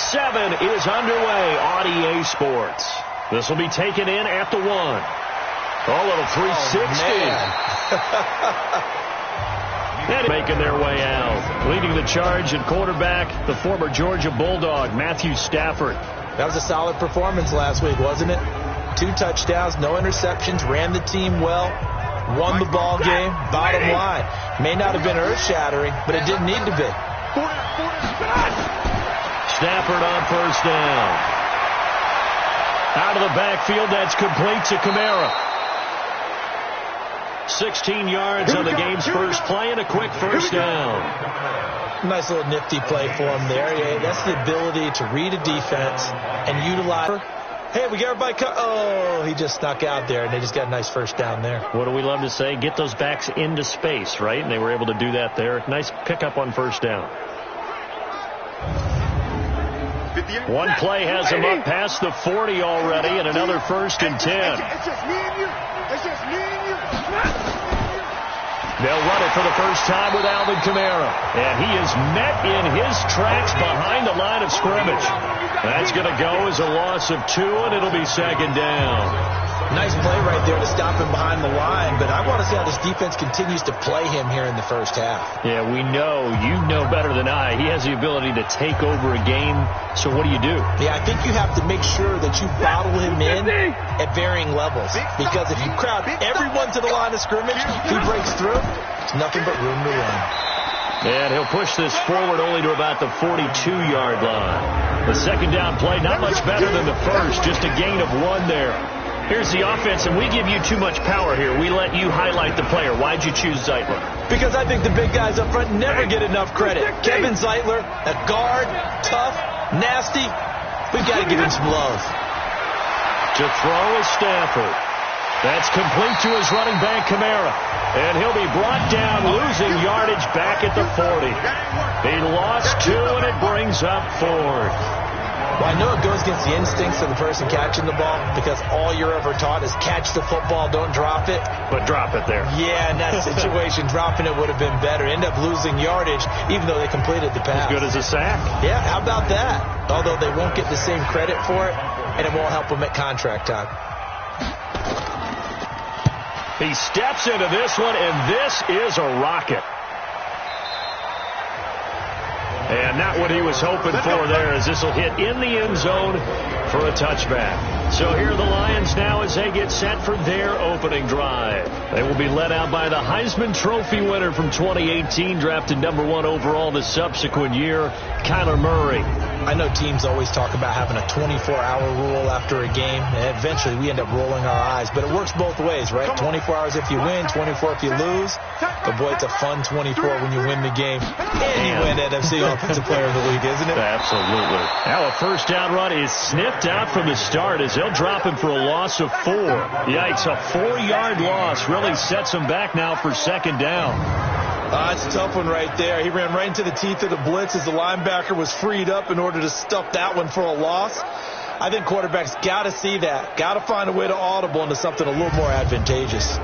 Week 7 is underway on EA Sports. This will be taken in at the 1. A little 360. And making their way out. Leading the charge at quarterback, the former Georgia Bulldog, Matthew Stafford. That was a solid performance last week, wasn't it? 2 touchdowns, no interceptions, ran the team well, won the ball game. Bottom line, may not have been earth-shattering, but it didn't need to be. Stafford on first down. Out of the backfield, that's complete to Kamara. 16 yards on the game's first play and a quick first down. Nice little nifty play for him there. Yeah, that's the ability to read a defense and utilize. Hey, we got everybody. Oh, he just snuck out there, and they just got a nice first down there. What do we love to say? Get those backs into space, right? And they were able to do that there. Nice pickup on first down. One play has him up past the 40 already, and another 1st and 10. It's just me and you. It's just me and you. They'll run it for the first time with Alvin Kamara. And he is met in his tracks behind the line of scrimmage. That's going to go as a loss of 2, and it'll be 2nd down. Nice play right there to stop him behind the line, but I want to see how this defense continues to play him here in the first half. Yeah, we know. You know better than I. He has the ability to take over a game, so what do you do? Yeah, I think you have to make sure that you bottle him in at varying levels, because if you crowd everyone to the line of scrimmage, he breaks through, there's nothing but room to run. And he'll push this forward only to about the 42-yard line. The 2nd down play, not much better than the first, just a gain of 1 there. Here's the offense, and we give you too much power here. We let you highlight the player. Why'd you choose Zeitler? Because I think the big guys up front never get enough credit. Kevin Zeitler, a guard, tough, nasty. We've got to give him some love. To throw is Stafford. That's complete to his running back, Kamara. And he'll be brought down, losing yardage back at the 40. He lost 2, and it brings up 4th. Well, I know it goes against the instincts of the person catching the ball, because all you're ever taught is catch the football, don't drop it. But drop it there. Yeah, in that situation, dropping it would have been better. End up losing yardage, even though they completed the pass. As good as a sack. Yeah, how about that? Although they won't get the same credit for it, and it won't help them at contract time. He steps into this one, and this is a rocket. And not what he was hoping for there, as this will hit in the end zone for a touchback. So here are the Lions now as they get set for their opening drive. They will be led out by the Heisman Trophy winner from 2018, drafted number 1 overall the subsequent year, Kyler Murray. I know teams always talk about having a 24-hour rule after a game, and eventually we end up rolling our eyes. But it works both ways, right? 24 hours if you win, 24 if you lose. But, boy, it's a fun 24 when you win the game. And you win NFC Offensive Player of the Week, isn't it? Absolutely. Now a first down run is sniffed out from the start as they'll drop him for a loss of 4. Yikes, a 4-yard loss really sets him back now for 2nd down. It's a tough one right there. He ran right into the teeth of the blitz as the linebacker was freed up in order to stuff that one for a loss. I think quarterbacks got to see that. Got to find a way to audible into something a little more advantageous.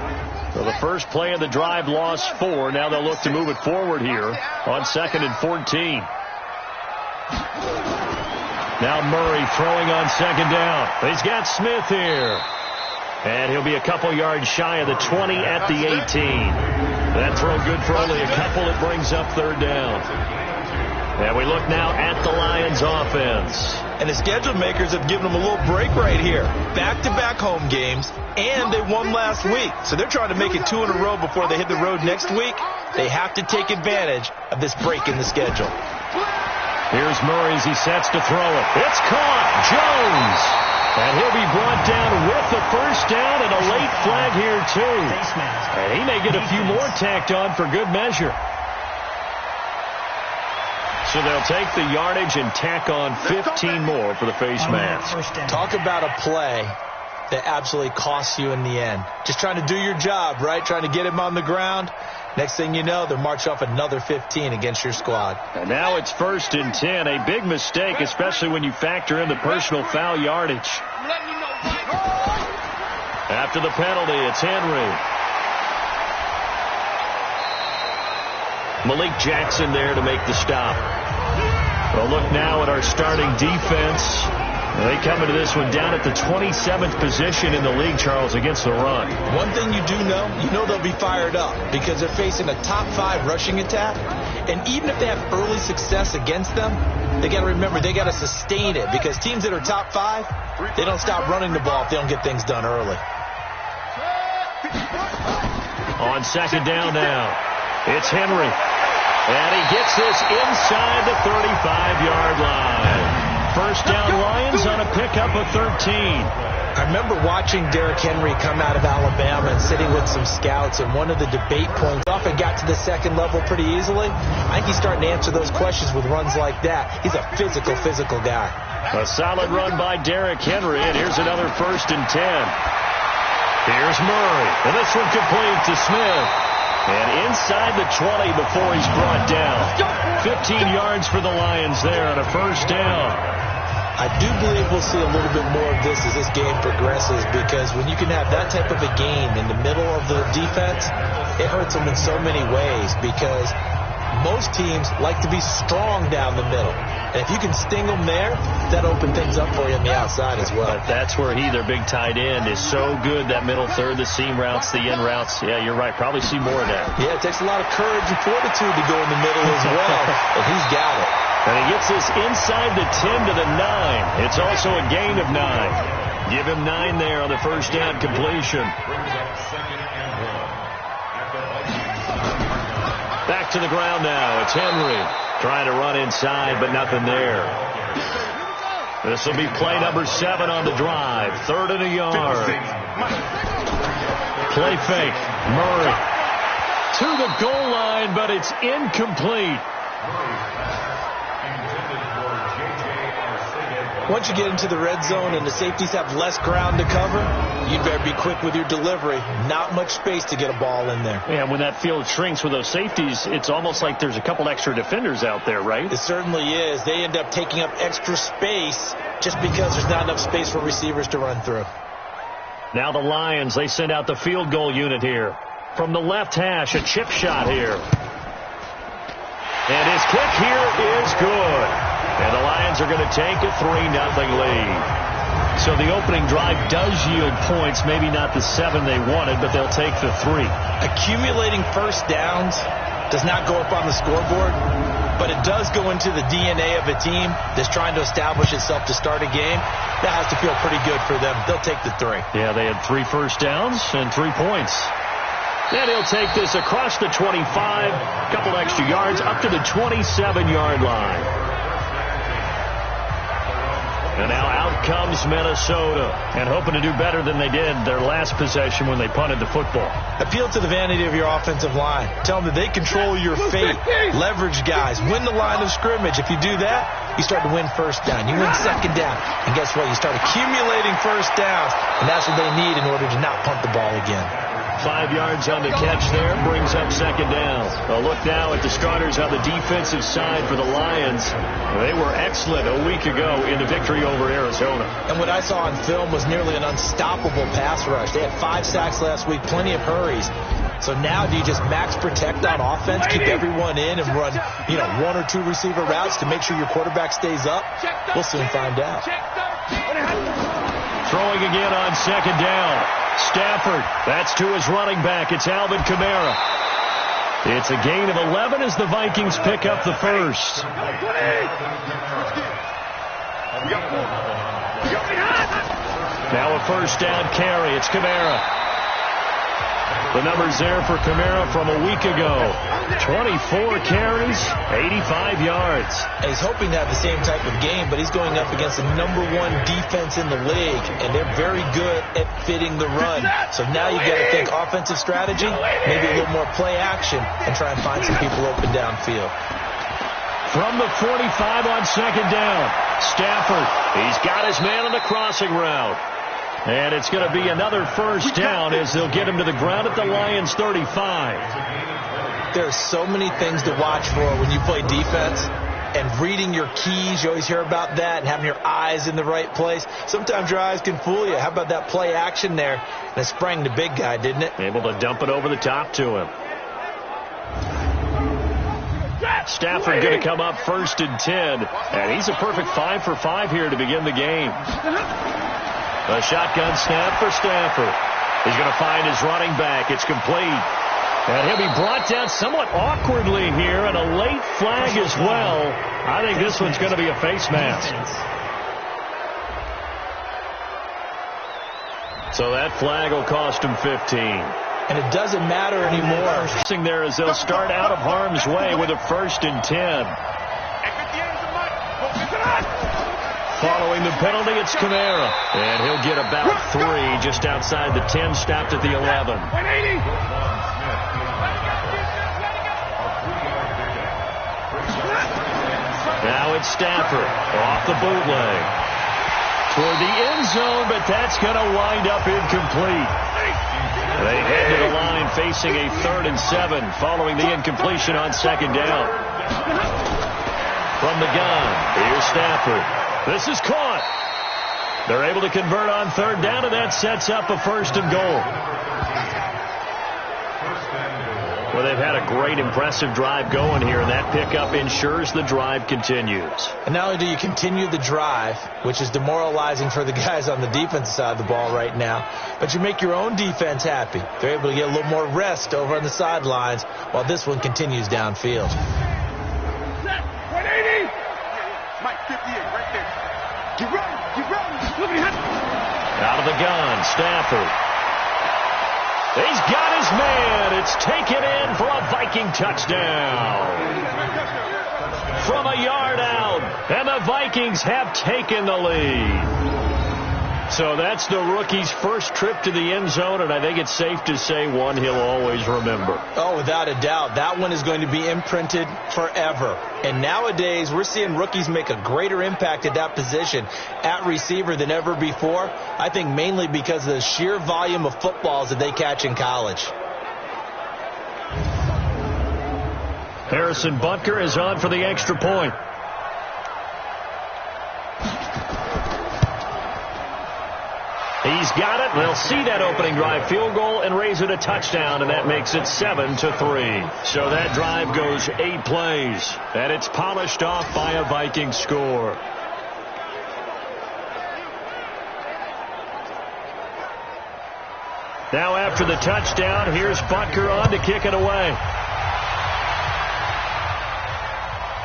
So the first play of the drive lost 4. Now they'll look to move it forward here on 2nd and 14. Now Murray throwing on 2nd down. He's got Smith here. And he'll be a couple yards shy of the 20 at the 18. That throw good for only a couple. It brings up 3rd down. And we look now at the Lions offense. And the schedule makers have given them a little break right here. Back-to-back home games, and they won last week. So they're trying to make it 2 in a row before they hit the road next week. They have to take advantage of this break in the schedule. Here's Murray as he sets to throw it. It's caught. Jones. And he'll be brought down with the first down and a late flag here, too. And he may get a few more tacked on for good measure. So they'll take the yardage and tack on 15 more for the face mask. Talk about a play that absolutely costs you in the end. Just trying to do your job, right? Trying to get him on the ground. Next thing you know, they'll march off another 15 against your squad. And now it's 1st and 10. A big mistake, especially when you factor in the personal foul yardage. After the penalty, it's Henry. Malik Jackson there to make the stop. Well, look now at our starting defense. They come into this one down at the 27th position in the league, Charles, against the run. One thing you do know, they'll be fired up because they're facing a top 5 rushing attack. And even if they have early success against them, they got to remember they got to sustain it because teams that are top 5, they don't stop running the ball if they don't get things done early. On second down now, it's Henry. And he gets this inside the 35-yard line. First down Lions on a pickup of 13. I remember watching Derrick Henry come out of Alabama and sitting with some scouts, and one of the debate points often got to the second level pretty easily. I think he's starting to answer those questions with runs like that. He's a physical guy. A solid run by Derrick Henry, and here's another 1st and 10. Here's Murray, and this one complete to Smith. And inside the 20 before he's brought down. 15 yards for the Lions there on a first down. I do believe we'll see a little bit more of this as this game progresses because when you can have that type of a game in the middle of the defense, it hurts them in so many ways because most teams like to be strong down the middle. And if you can sting them there, that opens things up for you on the outside as well. But that's where their big tight end, is so good, that middle third, the seam routes, the in routes. Yeah, you're right. Probably see more of that. Yeah, it takes a lot of courage and fortitude to go in the middle as well. And he's got it. And he gets this inside the 10 to the 9. It's also a gain of 9. Give him 9 there on the first down completion. Back to the ground now. It's Henry trying to run inside, but nothing there. This will be play number 7 on the drive. 3rd and a yard. Play fake. Murray to the goal line, but it's incomplete. Once you get into the red zone and the safeties have less ground to cover, you better be quick with your delivery. Not much space to get a ball in there. Yeah, when that field shrinks with those safeties, it's almost like there's a couple extra defenders out there, right? It certainly is. They end up taking up extra space just because there's not enough space for receivers to run through. Now the Lions, they send out the field goal unit here. From the left hash, a chip shot here. And his kick here is good. And the Lions are going to take a 3-0 lead. So the opening drive does yield points, maybe not the 7 they wanted, but they'll take the 3. Accumulating first downs does not go up on the scoreboard, but it does go into the DNA of a team that's trying to establish itself to start a game. That has to feel pretty good for them. They'll take the 3. Yeah, they had 3 first downs and 3 points. Then he'll take this across the 25, a couple extra yards, up to the 27-yard line. And now out comes Minnesota, and hoping to do better than they did their last possession when they punted the football. Appeal to the vanity of your offensive line. Tell them that they control your fate. Leverage guys. Win the line of scrimmage. If you do that, you start to win first down. You win second down. And guess what? You start accumulating first downs, and that's what they need in order to not punt the ball again. 5 yards on the catch there, brings up second down. A look now at the starters on the defensive side for the Lions. They were excellent a week ago in the victory over Arizona. And what I saw on film was nearly an unstoppable pass rush. They had 5 sacks last week, plenty of hurries. So now do you just max protect on offense, keep everyone in, and run 1 or 2 receiver routes to make sure your quarterback stays up? We'll soon find out. Throwing again on second down. Stafford, that's to his running back. It's Alvin Kamara. It's a gain of 11 as the Vikings pick up the first. Now a first down carry. It's Kamara. The numbers there for Kamara from a week ago. 24 carries, 85 yards. And he's hoping to have the same type of game, but he's going up against the #1 defense in the league, and they're very good at fitting the run. So now you've got to think offensive strategy, maybe a little more play action, and try and find some people open downfield. From the 45 on second down, Stafford, he's got his man on the crossing route. And it's going to be another first down as they'll get him to the ground at the Lions 35. There are so many things to watch for when you play defense. And reading your keys, you always hear about that, and having your eyes in the right place. Sometimes your eyes can fool you. How about that play action there? And it sprang the big guy, didn't it? Able to dump it over the top to him. Stafford going to come up 1st and 10. And he's a perfect 5 for 5 here to begin the game. A shotgun snap for Stafford. He's going to find his running back. It's complete. And he'll be brought down somewhat awkwardly here, and a late flag as well. I think this one's going to be a face mask. So that flag will cost him 15. And it doesn't matter anymore. There as they'll start out of harm's way with a 1st and 10. Following the penalty, it's Kamara. And he'll get about 3 just outside the 10, stopped at the 11. Now it's Stafford off the bootleg. Toward the end zone, but that's going to wind up incomplete. They head to the line facing a 3rd and 7 following the incompletion on 2nd down. From the gun, here's Stafford. This is caught. They're able to convert on 3rd down, and that sets up a 1st and goal. Well, they've had a great, impressive drive going here, and that pickup ensures the drive continues. And not only do you continue the drive, which is demoralizing for the guys on the defensive side of the ball right now, but you make your own defense happy. They're able to get a little more rest over on the sidelines while this one continues downfield. 180! Mike 58 right there. Keep running, keep running. Look at him. Out of the gun, Stafford. He's got his man. It's taken in for a Viking touchdown. From a yard out, and the Vikings have taken the lead. So that's the rookie's first trip to the end zone, and I think it's safe to say one he'll always remember. Oh, without a doubt. That one is going to be imprinted forever. And nowadays, we're seeing rookies make a greater impact at that position at receiver than ever before. I think mainly because of the sheer volume of footballs that they catch in college. Harrison Butker is on for the extra point. He's got it. They'll see that opening drive field goal and raise it a touchdown, and that makes it 7-3. So that drive goes 8 plays, and it's polished off by a Viking score. Now after the touchdown, here's Butker on to kick it away.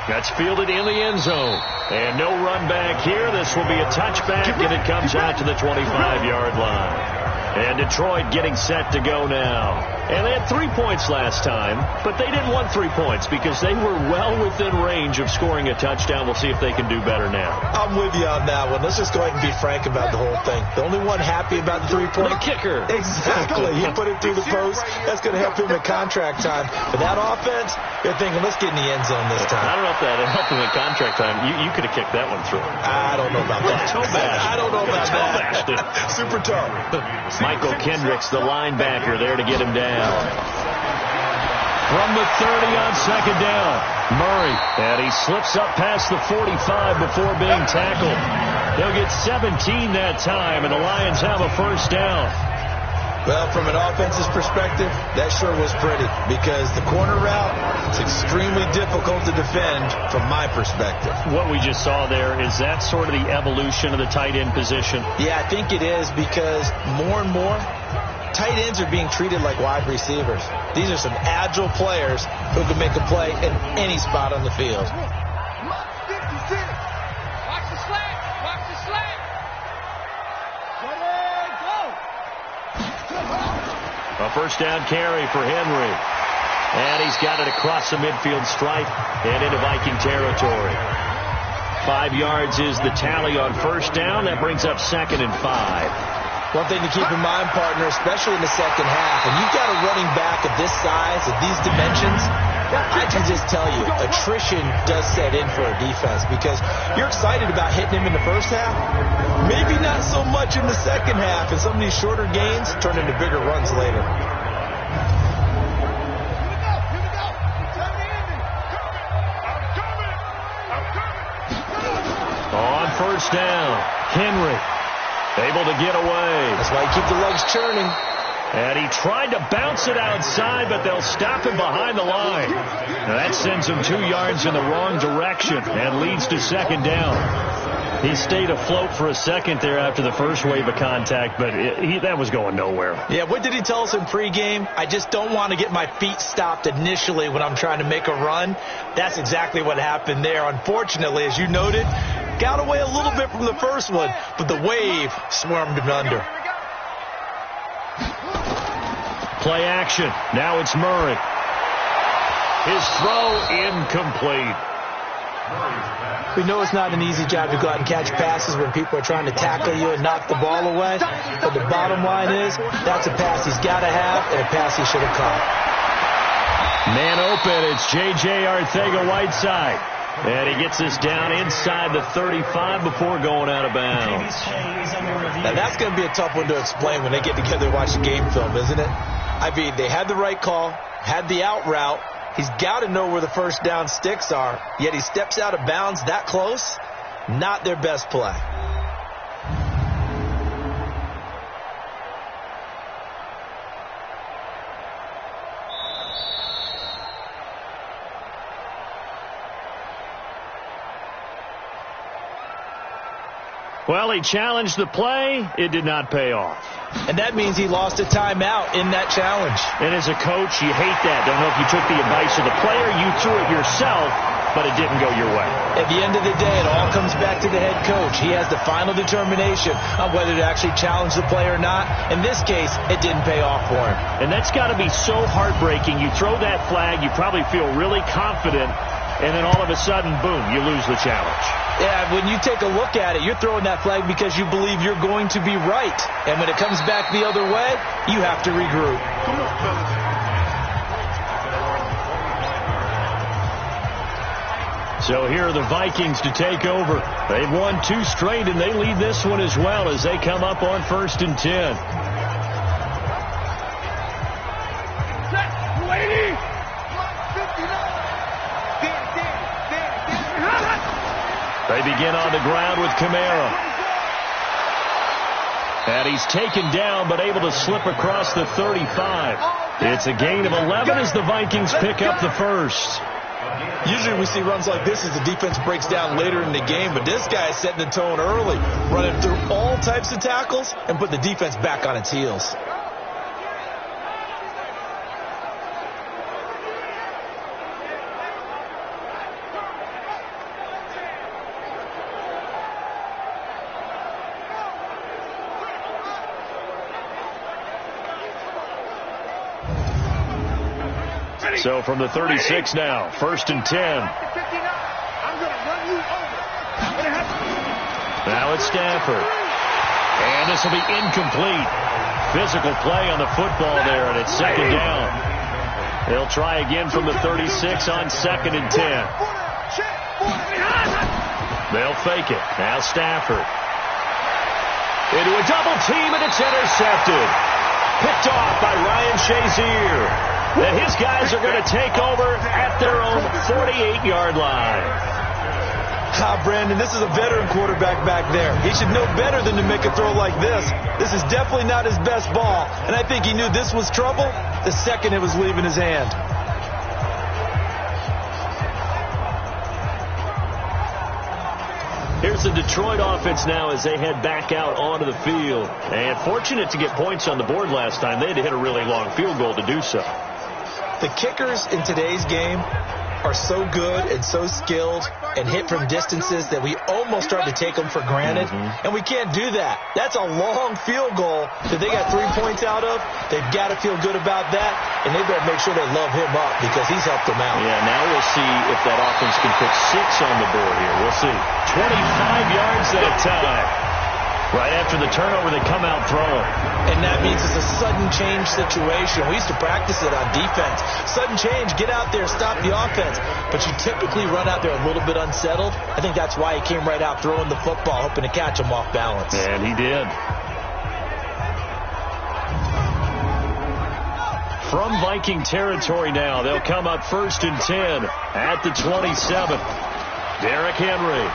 That's fielded in the end zone. And no run back here. This will be a touchback, and it comes out to the 25-yard line. And Detroit getting set to go now. And they had 3 points last time, but they didn't want 3 points because they were well within range of scoring a touchdown. We'll see if they can do better now. I'm with you on that one. Let's just go ahead and be frank about the whole thing. The only one happy about the 3-point. The kicker. Exactly. He put it through the post. That's going to help him at contract time. But that offense, you're thinking, let's get in the end zone this time. I don't know if that helped him at contract time. You could have kicked that one through. I don't know about that. I don't know about that. Super tough. Michael Kendricks, the linebacker, there to get him down. From the 30 on 2nd down, Murray. And he slips up past the 45 before being tackled. They'll get 17 that time, and the Lions have a 1st down. Well, from an offensive perspective, that sure was pretty because the corner route is extremely difficult to defend from my perspective. What we just saw there, is that sort of the evolution of the tight end position? Yeah, I think it is because more and more tight ends are being treated like wide receivers. These are some agile players who can make a play in any spot on the field. Watch the slant. Watch the slant. A 1st down carry for Henry. And he's got it across the midfield stripe and into Viking territory. 5 yards is the tally on 1st down. That brings up 2nd and 5. One thing to keep in mind, partner, especially in the second half, when you've got a running back of this size, of these dimensions, I can just tell you, attrition does set in for a defense because you're excited about hitting him in the first half. Maybe not so much in the second half, and some of these shorter gains turn into bigger runs later. On 1st down, Henry able to get away. That's why you keep the legs churning. And he tried to bounce it outside, but they'll stop him behind the line. Now that sends him 2 yards in the wrong direction and leads to second down. He stayed afloat for a second there after the first wave of contact, but that was going nowhere. Yeah, what did he tell us in pregame? I just don't want to get my feet stopped initially when I'm trying to make a run. That's exactly what happened there. Unfortunately, as you noted, got away a little bit from the first one, but the wave swarmed him under. Play action. Now it's Murray. His throw incomplete. We know it's not an easy job to go out and catch passes when people are trying to tackle you and knock the ball away. But the bottom line is, that's a pass he's got to have and a pass he should have caught. Man open. It's J.J. Arcega-Whiteside. And he gets this down inside the 35 before going out of bounds. Now that's going to be a tough one to explain when they get together and watch the game film, isn't it? I mean, they had the right call, had the out route. He's got to know where the first down sticks are, yet he steps out of bounds that close. Not their best play. Well, he challenged the play. It did not pay off. And that means he lost a timeout in that challenge. And as a coach, you hate that. Don't know if you took the advice of the player, you threw it yourself, but it didn't go your way. At the end of the day, it all comes back to the head coach. He has the final determination on whether to actually challenge the play or not. In this case, it didn't pay off for him. And that's got to be so heartbreaking. You throw that flag, you probably feel really confident, and then all of a sudden, boom, you lose the challenge. Yeah, when you take a look at it, you're throwing that flag because you believe you're going to be right. And when it comes back the other way, you have to regroup. Come on, fellas. So here are the Vikings to take over. They've won 2 straight, and they lead this one as well as they come up on 1st and 10. They begin on the ground with Kamara. And he's taken down but able to slip across the 35. It's a gain of 11 as the Vikings pick up the first. Usually we see runs like this as the defense breaks down later in the game, but this guy is setting the tone early, running through all types of tackles and put the defense back on its heels. So from the 36 now, 1st and 10. Now it's Stafford. And this will be incomplete. Physical play on the football there, and it's 2nd down. They'll try again from the 36 on 2nd and 10. They'll fake it. Now Stafford. Into a double team, and it's intercepted. Picked off by Ryan Shazier. And his guys are going to take over at their own 48-yard line. Brandon, this is a veteran quarterback back there. He should know better than to make a throw like this. This is definitely not his best ball, and I think he knew this was trouble the second it was leaving his hand. Here's the Detroit offense now as they head back out onto the field. And fortunate to get points on the board last time. They had to hit a really long field goal to do so. The kickers in today's game are so good and so skilled and hit from distances that we almost start to take them for granted. And we can't do that. That's a long field goal that they got 3 points out of. They've got to feel good about that, and they better make sure they love him up because he's helped them out. Yeah, now we'll see if that offense can put 6 on the board here. We'll see. 25 yards that time. Right after the turnover, they come out throwing. And that means it's a sudden change situation. We used to practice it on defense. Sudden change, get out there, stop the offense. But you typically run out there a little bit unsettled. I think that's why he came right out throwing the football, hoping to catch him off balance. And he did. From Viking territory now, they'll come up 1st and 10 at the 27. Derrick Henry.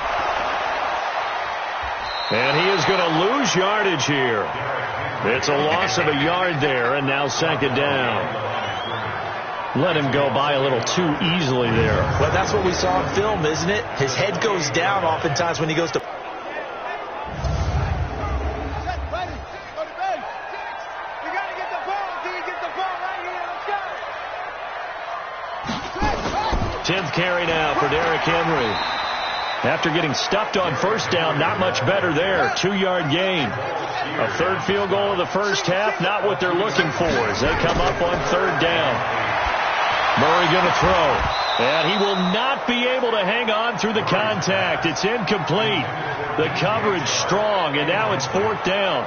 And he is going to lose yardage here. It's a loss of a yard there, and now second down. Let him go by a little too easily there. Well, that's what we saw in film, isn't it? His head goes down oftentimes when he goes to... Tenth carry now for Derrick Henry. After getting stuffed on first down, not much better there. 2-yard gain. A third field goal of the first half, not what they're looking for as they come up on third down. Murray going to throw, and he will not be able to hang on through the contact. It's incomplete. The coverage strong, and now it's fourth down.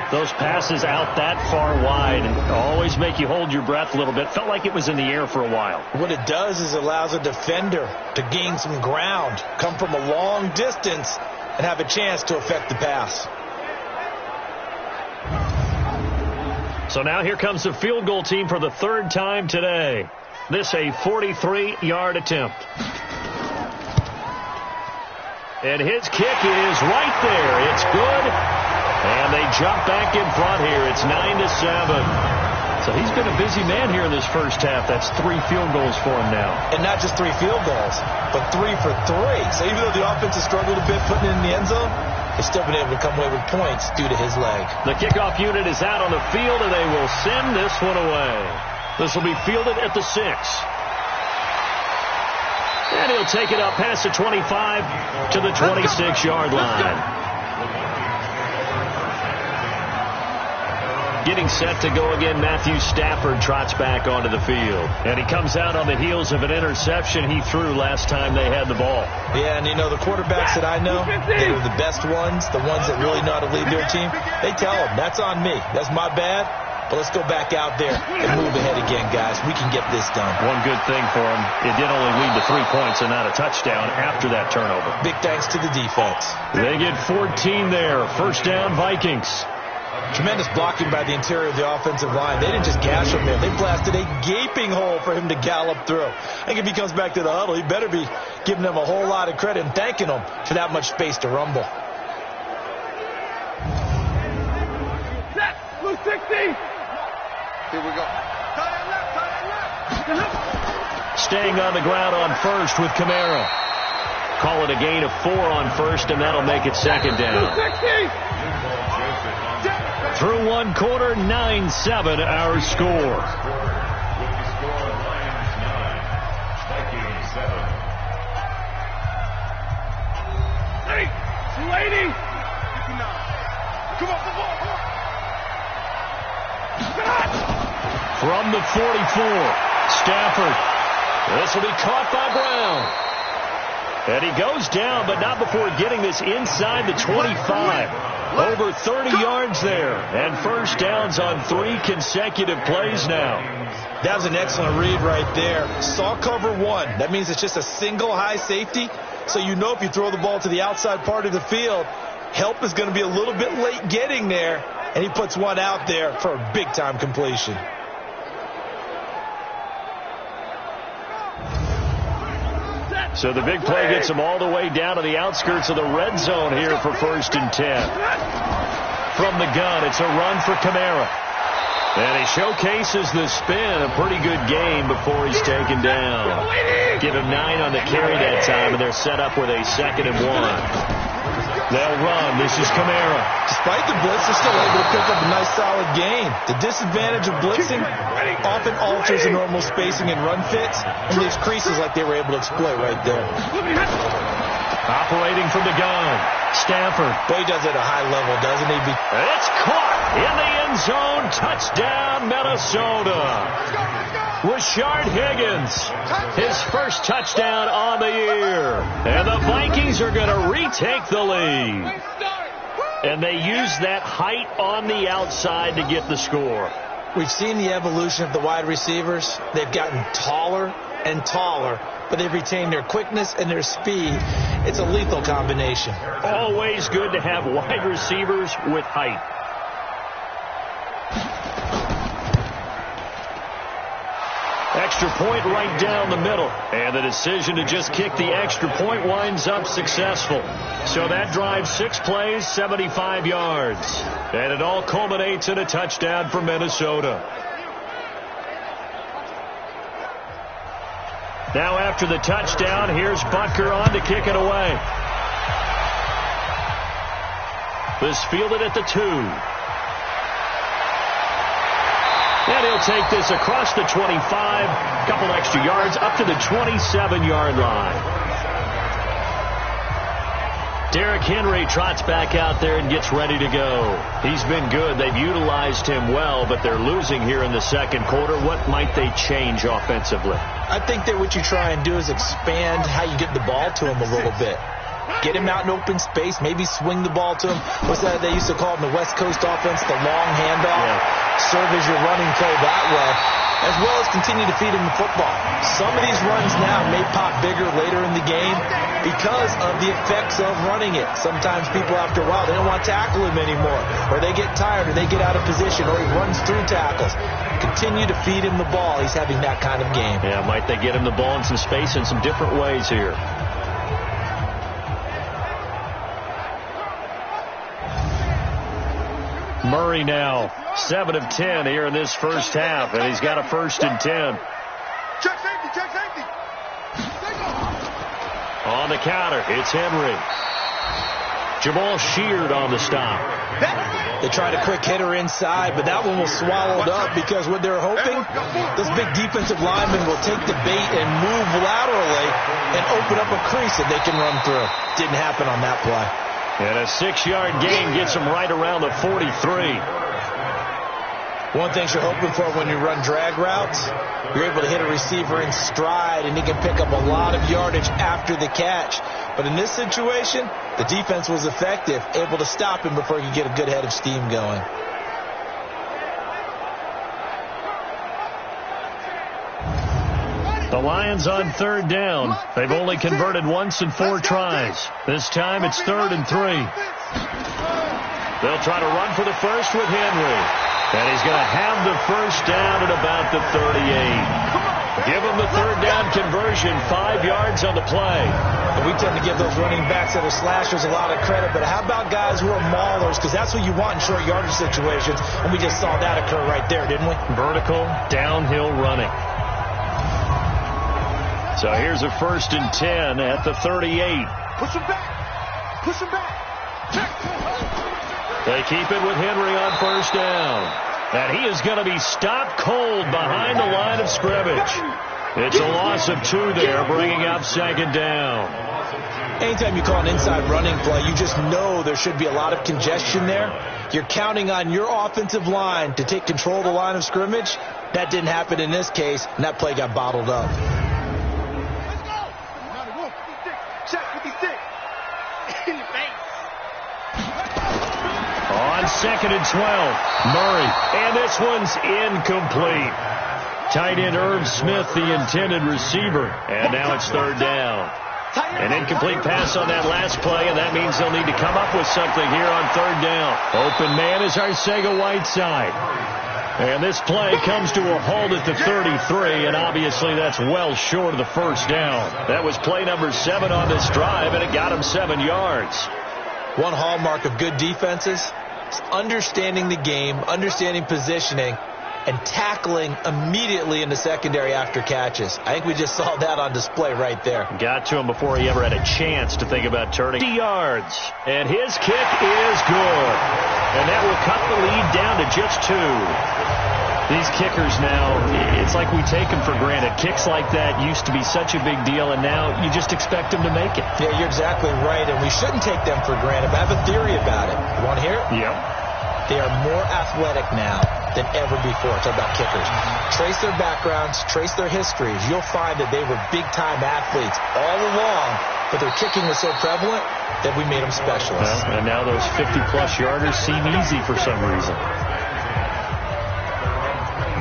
Those passes out that far wide always make you hold your breath a little bit. Felt like it was in the air for a while. What it does is it allows a defender to gain some ground, come from a long distance, and have a chance to affect the pass. So now here comes the field goal team for the third time today. This a 43-yard attempt. And his kick is right there. It's good. And they jump back in front here. It's 9-7. So he's been a busy man here in this first half. That's 3 field goals for him now. And not just 3 field goals, but 3 for 3. So even though the offense has struggled a bit putting it in the end zone, they've still been able to come away with points due to his leg. The kickoff unit is out on the field, and they will send this one away. This will be fielded at the 6. And he'll take it up past the 25 to the 26-yard line. Getting set to go again, Matthew Stafford trots back onto the field. And he comes out on the heels of an interception he threw last time they had the ball. Yeah, and you know, the quarterbacks that I know, that are the best ones, the ones that really know how to lead their team, they tell them, that's on me. That's my bad. But let's go back out there and move ahead again, guys. We can get this done. One good thing for him, it did only lead to 3 points and not a touchdown after that turnover. Big thanks to the defense. They get 14 there. First down, Vikings. Tremendous blocking by the interior of the offensive line. They didn't just gash him there. They blasted a gaping hole for him to gallop through. I think if he comes back to the huddle, he better be giving them a whole lot of credit and thanking them for that much space to rumble. Set. Blue 60. Here we go. Staying on the ground on first with Kamara. Call it a gain of 4 on first, and that'll make it second down. Through one quarter, 9-7 our score. Hey, lady. Come on, come on. From the 44, Stafford. This will be caught by Brown. And he goes down, but not before getting this inside the 25. Over 30 yards there. And first downs on 3 consecutive plays now. That was an excellent read right there. Saw cover 1. That means it's just a single high safety. So you know if you throw the ball to the outside part of the field, help is going to be a little bit late getting there. And he puts one out there for a big-time completion. So the big play gets him all the way down to the outskirts of the red zone here for 1st and 10. From the gun, it's a run for Kamara. And he showcases the spin, a pretty good game before he's taken down. Give him 9 on the carry that time, and they're set up with a 2nd and 1. They'll run. This is Kamara. Despite the blitz, they're still able to pick up a nice solid gain. The disadvantage of blitzing often alters the normal spacing and run fits and leaves creases like they were able to exploit right there. Operating from the gun, Stafford. Boy, he does it at a high level, doesn't he? It's caught in the end zone. Touchdown, Minnesota. Rashard Higgins, his first touchdown on the year. And the Vikings are going to retake the lead. And they use that height on the outside to get the score. We've seen the evolution of the wide receivers. They've gotten taller and taller, but they've retained their quickness and their speed. It's a lethal combination. Always good to have wide receivers with height. extra point right down the middle. And the decision to just kick the extra point winds up successful. So that drive, 6 plays, 75 yards. And it all culminates in a touchdown for Minnesota. Now after the touchdown, here's Butker on to kick it away. This fielded at the 2. And he'll take this across the 25, a couple extra yards, up to the 27-yard line. Derrick Henry trots back out there and gets ready to go. He's been good. They've utilized him well, but they're losing here in the second quarter. What might they change offensively? I think that what you try and do is expand how you get the ball to him a little bit. Get him out in open space, maybe swing the ball to him. What's that they used to call it in the West Coast offense, the long handoff? Yeah. Serve as your running play that way, as well as continue to feed him the football. Some of these runs now may pop bigger later in the game because of the effects of running it. Sometimes people, after a while, they don't want to tackle him anymore, or they get tired, or they get out of position, or he runs through tackles. Continue to feed him the ball. He's having that kind of game. Yeah, might they get him the ball in some space in some different ways here. Murray now 7 of 10 here in this first half, and he's got a 1st and 10. Check safety, check safety. On the counter, it's Henry. Jamal Sheard on the stop. They tried a quick hitter inside, but that one was swallowed up because what they're hoping, this big defensive lineman will take the bait and move laterally and open up a crease that they can run through. Didn't happen on that play. And a 6-yard gain gets him right around the 43. One thing you're hoping for when you run drag routes, you're able to hit a receiver in stride, and he can pick up a lot of yardage after the catch. But in this situation, the defense was effective, able to stop him before he could get a good head of steam going. The Lions on 3rd down. They've only converted once in 4 tries. This time it's 3rd and 3. They'll try to run for the first with Henry. And he's going to have the first down at about the 38. Give him the 3rd down conversion, 5 yards on the play. And we tend to give those running backs that are slashers a lot of credit, but how about guys who are maulers? Because that's what you want in short yardage situations, and we just saw that occur right there, didn't we? Vertical, downhill running. So here's a 1st and 10 at the 38. Push him back. Push him back. They keep it with Henry on 1st down. And he is going to be stopped cold behind the line of scrimmage. It's a loss of 2 there, bringing up 2nd down. Anytime you call an inside running play, you just know there should be a lot of congestion there. You're counting on your offensive line to take control of the line of scrimmage. That didn't happen in this case, and that play got bottled up. On 2nd and 12, Murray, and this one's incomplete. Tight end Irv Smith, the intended receiver, and now it's 3rd down. An incomplete pass on that last play, and that means they'll need to come up with something here on 3rd down. Open man is Arcega-Whiteside. And this play comes to a halt at the 33, and obviously that's well short of the 1st down. That was play number 7 on this drive, and it got him 7 yards. One hallmark of good defenses is understanding the game, understanding positioning, and tackling immediately in the secondary after catches. I think we just saw that on display right there. Got to him before he ever had a chance to think about turning. 50 yards, and his kick is good. And that will cut the lead down to just 2. These kickers now, it's like we take them for granted. Kicks like that used to be such a big deal, and now you just expect them to make it. Yeah, you're exactly right, and we shouldn't take them for granted. But I have a theory about it. You want to hear it? Yep. They are more athletic now than ever before. Talk about kickers. Trace their backgrounds, trace their histories. You'll find that they were big-time athletes all along, but their kicking was so prevalent that we made them specialists. Well, and now those 50-plus yarders seem easy for some reason.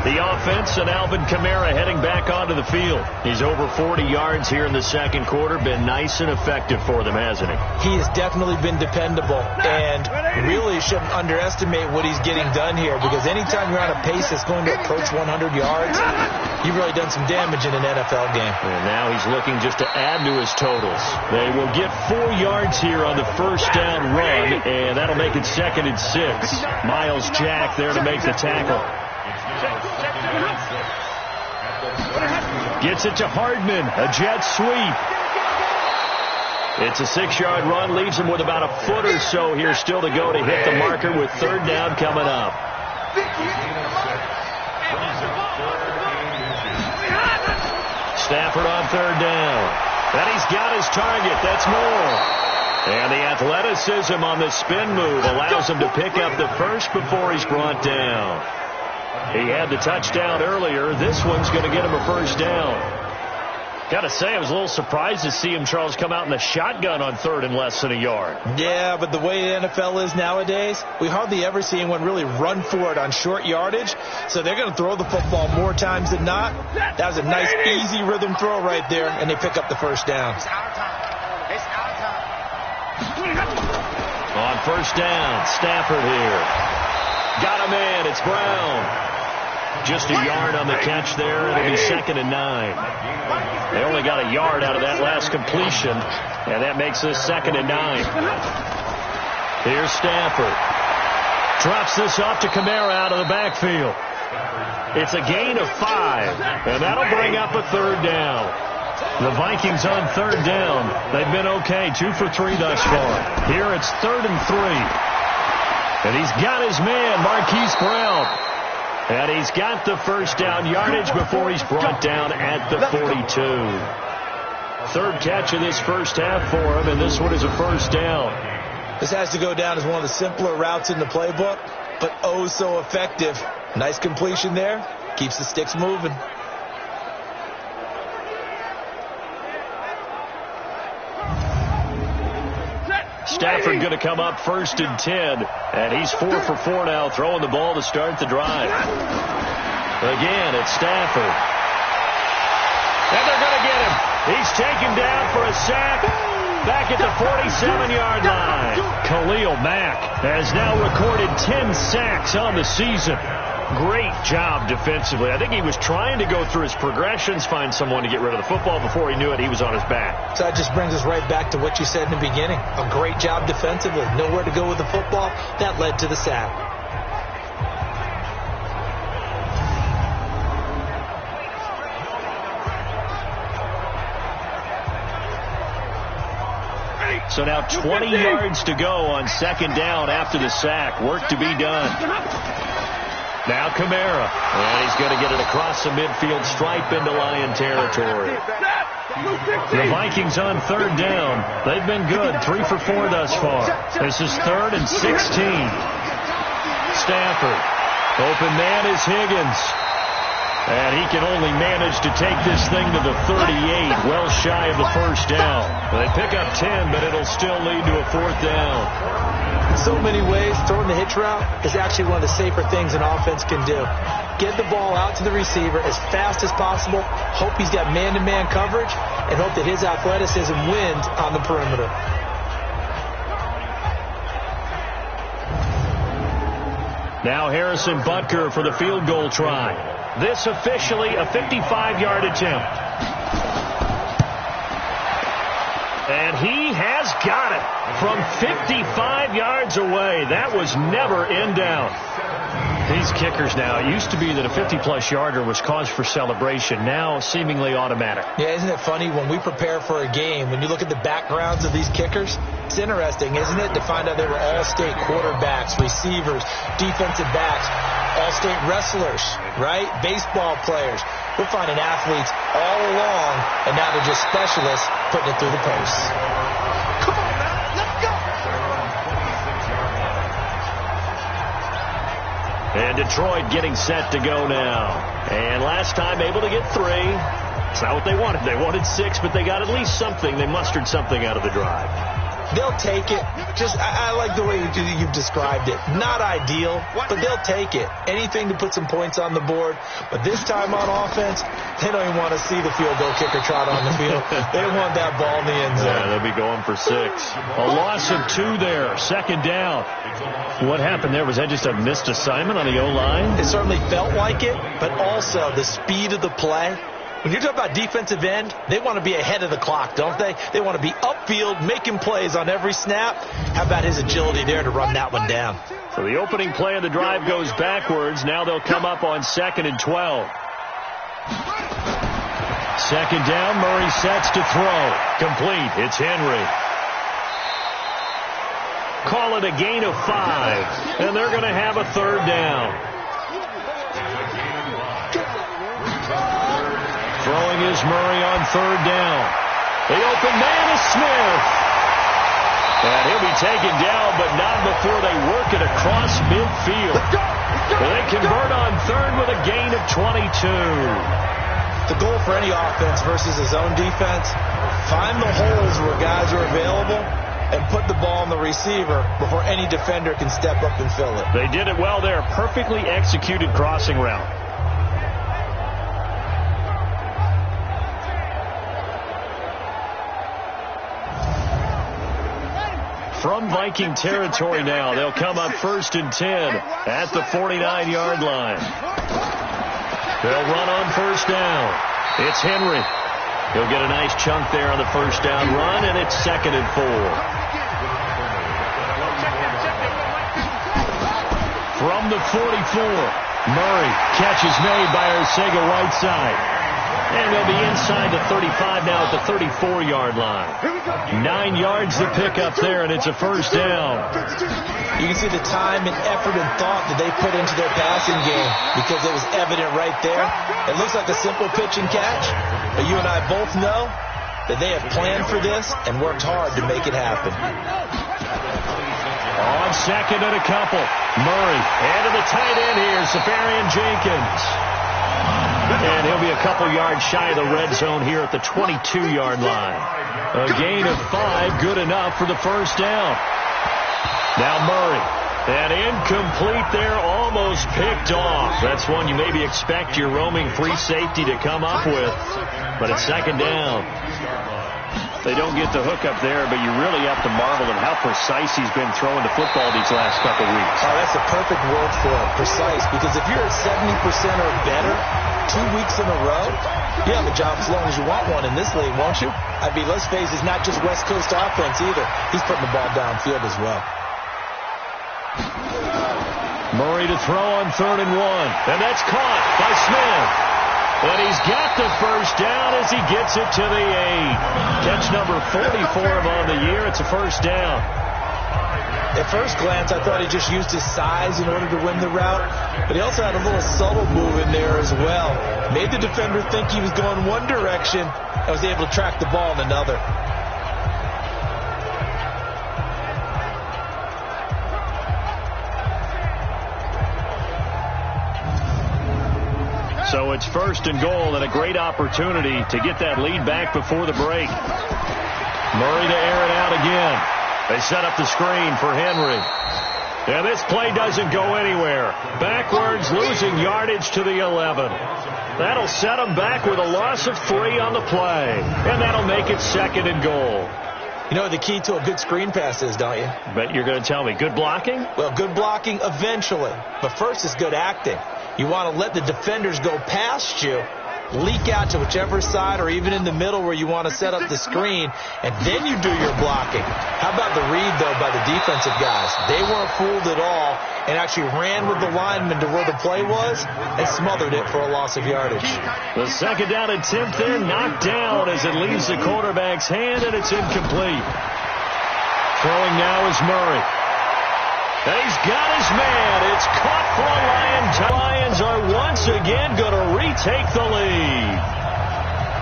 The offense and Alvin Kamara heading back onto the field. He's over 40 yards here in the second quarter. Been nice and effective for them, hasn't he? He has definitely been dependable, and really shouldn't underestimate what he's getting done here, because anytime you're on a pace that's going to approach 100 yards, you've really done some damage in an NFL game. And now he's looking just to add to his totals. They will get 4 yards here on the first down run, and that'll make it 2nd and 6. Miles Jack there to make the tackle. Gets it to Hardman, a jet sweep. It's a 6-yard run, leaves him with about a foot or so here still to go to hit the marker with 3rd down coming up. Stafford on 3rd down. And he's got his target. That's more. And the athleticism on the spin move allows him to pick up the first before he's brought down. He had the touchdown earlier. This one's going to get him a first down. Got to say, I was a little surprised to see him, Charles, come out in the shotgun on 3rd and less than a yard. Yeah, but the way the NFL is nowadays, we hardly ever see anyone really run for it on short yardage. So they're going to throw the football more times than not. That was a nice, easy rhythm throw right there, and they pick up the first down. On first down, Stafford here. Got him in. It's Brown. Just a yard on the catch there. It'll be 2nd and 9. They only got a yard out of that last completion, and that makes this 2nd and 9. Here's Stafford. Drops this off to Kamara out of the backfield. It's a gain of 5, and that'll bring up a 3rd down. The Vikings on 3rd down. They've been okay, 2 for 3 thus far. Here it's 3rd and 3. And he's got his man, Marquise Brown. And he's got the first down yardage before he's brought down at the 42. 3rd catch of this first half for him, and this one is a first down. This has to go down as one of the simpler routes in the playbook, but oh so effective. Nice completion there. Keeps the sticks moving. Stafford going to come up 1st and 10, and he's 4 for 4 now, throwing the ball to start the drive. Again, it's Stafford. And they're going to get him. He's taken down for a sack back at the 47-yard line. Khalil Mack has now recorded 10 sacks on the season. Great job defensively. I think he was trying to go through his progressions, find someone to get rid of the football. Before he knew it, he was on his back. So that just brings us right back to what you said in the beginning. A great job defensively. Nowhere to go with the football. That led to the sack. So now 20 yards to go on 2nd down after the sack. Work to be done. Now Kamara, and he's going to get it across the midfield stripe into Lion territory. The Vikings on 3rd down. They've been good, 3 for 4 thus far. This is 3rd and 16. Stafford, open man is Higgins. And he can only manage to take this thing to the 38, well shy of the first down. They pick up 10, but it'll still lead to a 4th down. In so many ways, throwing the hitch route is actually one of the safer things an offense can do. Get the ball out to the receiver as fast as possible, hope he's got man-to-man coverage, and hope that his athleticism wins on the perimeter. Now Harrison Butker for the field goal try. This officially a 55-yard attempt. And he has got it from 55 yards away. That was never in doubt. These kickers now, it used to be that a 50-plus yarder was cause for celebration. Now seemingly automatic. Yeah, isn't it funny when we prepare for a game, when you look at the backgrounds of these kickers, it's interesting, isn't it, to find out they were all-state quarterbacks, receivers, defensive backs, all-state wrestlers, right? Baseball players. We're finding athletes all along, and now they're just specialists putting it through the posts. Come on, man. Let's go. And Detroit getting set to go now. And last time able to get 3. It's not what they wanted. They wanted 6, but they got at least something. They mustered something out of the drive. They'll take it. I like the way you've described it. Not ideal, but they'll take it. Anything to put some points on the board. But this time on offense, they don't even want to see the field goal kicker trot on the field. They don't want that ball in the end zone. Yeah, they'll be going for 6. A loss of 2 there. Second down. What happened there? Was that just a missed assignment on the O-line? It certainly felt like it, but also the speed of the play. When you're talking about defensive end, they want to be ahead of the clock, don't they? They want to be upfield, making plays on every snap. How about his agility there to run that one down? So the opening play of the drive goes backwards. Now they'll come up on 2nd and 12. Second down, Murray sets to throw. Complete. It's Henry. Call it a gain of 5, and they're going to have a 3rd down. Throwing is Murray on 3rd down. The open man is Smith. And he'll be taken down, but not before they work it across midfield. They convert on 3rd with a gain of 22. The goal for any offense versus his own defense, find the holes where guys are available and put the ball on the receiver before any defender can step up and fill it. They did it well there. Perfectly executed crossing route. From Viking territory now, they'll come up 1st and 10 at the 49-yard line. They'll run on 1st down. It's Henry. He'll get a nice chunk there on the 1st down run, and it's 2nd and 4. From the 44, Murray. Catch is made by Arcega right side. And they'll be inside the 35 now at the 34-yard line. 9 yards to pick up there, and it's a 1st down. You can see the time and effort and thought that they put into their passing game because it was evident right there. It looks like a simple pitch and catch, but you and I both know that they have planned for this and worked hard to make it happen. On 2nd and a couple, Murray. And to the tight end here, Safarian Jenkins. And he'll be a couple yards shy of the red zone here at the 22-yard line. A gain of 5, good enough for the 1st down. Now Murray. And incomplete there, almost picked off. That's one you maybe expect your roaming free safety to come up with. But it's 2nd down. They don't get the hook up there, but you really have to marvel at how precise he's been throwing the football these last couple weeks. Oh, that's the perfect word for it, precise. Because if you're at 70% or better 2 weeks in a row, you have a job as long as you want one in this league, won't you? I mean, let's face it, it's not just West Coast offense either. He's putting the ball downfield as well. Murray to throw on 3rd and 1. And that's caught by Smith. And he's got the 1st down as he gets it to the 8. Catch number 44 of on the year. It's a 1st down. At first glance, I thought he just used his size in order to win the route, but he also had a little subtle move in there as well. Made the defender think he was going one direction and was able to track the ball in another. So it's 1st and goal and a great opportunity to get that lead back before the break. Murray to air it out again. They set up the screen for Henry. And this play doesn't go anywhere. Backwards, losing yardage to the 11. That'll set them back with a loss of 3 on the play. And that'll make it 2nd and goal. You know what the key to a good screen pass is, don't you? Bet you're going to tell me. Good blocking? Well, good blocking eventually. But first is good acting. You want to let the defenders go past you, leak out to whichever side or even in the middle where you want to set up the screen, and then you do your blocking. How about the read, though, by the defensive guys? They weren't fooled at all and actually ran with the lineman to where the play was and smothered it for a loss of yardage. The 2nd down and 10th in, knocked down as it leaves the quarterback's hand, and it's incomplete. Throwing now is Murray. And he's got his man. It's caught for a Lion. Lions are once again going to retake the lead.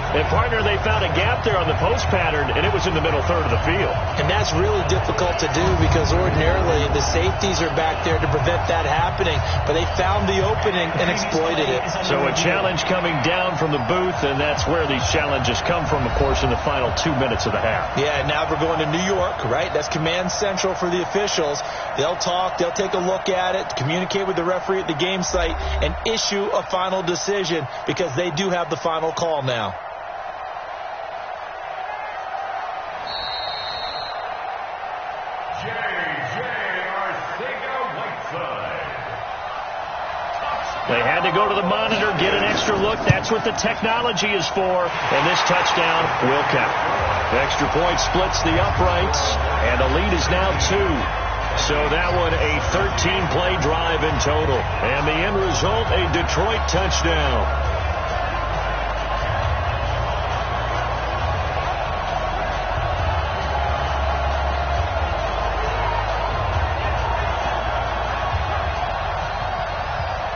And, partner, they found a gap there on the post pattern, and it was in the middle third of the field. And that's really difficult to do because ordinarily the safeties are back there to prevent that happening. But they found the opening and exploited it. So a challenge coming down from the booth, and that's where these challenges come from, of course, in the final 2 minutes of the half. Yeah, now we're going to New York, right? That's command central for the officials. They'll talk, they'll take a look at it, communicate with the referee at the game site, and issue a final decision because they do have the final call now. They had to go to the monitor, get an extra look. That's what the technology is for. And this touchdown will count. The extra point splits the uprights, and the lead is now 2. So that one a 13-play drive in total. And the end result, a Detroit touchdown.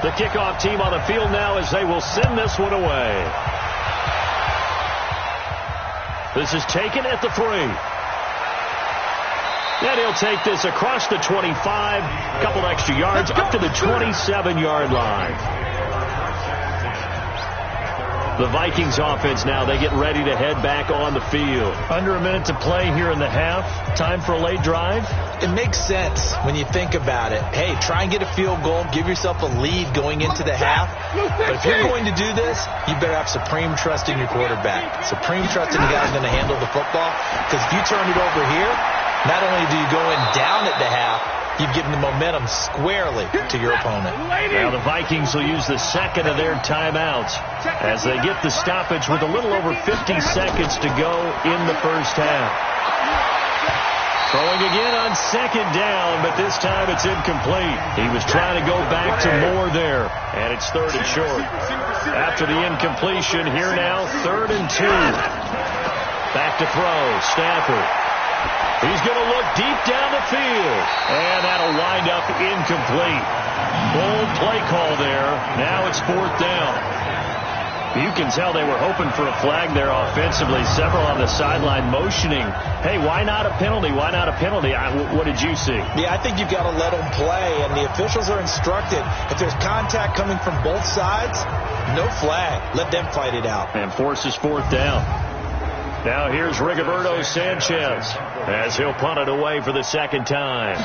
The kickoff team on the field now as they will send this one away. This is taken at the 3. And he'll take this across the 25, a couple extra yards, up to the 27-yard line. The Vikings offense now, they get ready to head back on the field. Under a minute to play here in the half. Time for a late drive. It makes sense when you think about it. Hey, try and get a field goal. Give yourself a lead going into the half. But if you're going to do this, you better have supreme trust in your quarterback. Supreme trust in the guy who's going to handle the football. Because if you turn it over here, not only do you go in down at the half, you've given the momentum squarely to your opponent. Now the Vikings will use the second of their timeouts as they get the stoppage with a little over 50 seconds to go in the first half. Throwing again on second down, but this time it's incomplete. He was trying to go back to Moore there, and it's third and short. After the incompletion, here now, 3rd and 2. Back to throw, Stafford. He's going to look deep down the field, and that'll wind up incomplete. Bold play call there. Now it's 4th down. You can tell they were hoping for a flag there offensively. Several on the sideline motioning, hey, why not a penalty? Why not a penalty? What did you see? Yeah, I think you've got to let them play, and the officials are instructed. If there's contact coming from both sides, no flag. Let them fight it out. And forces 4th down. Now here's Rigoberto Sanchez as he'll punt it away for the second time.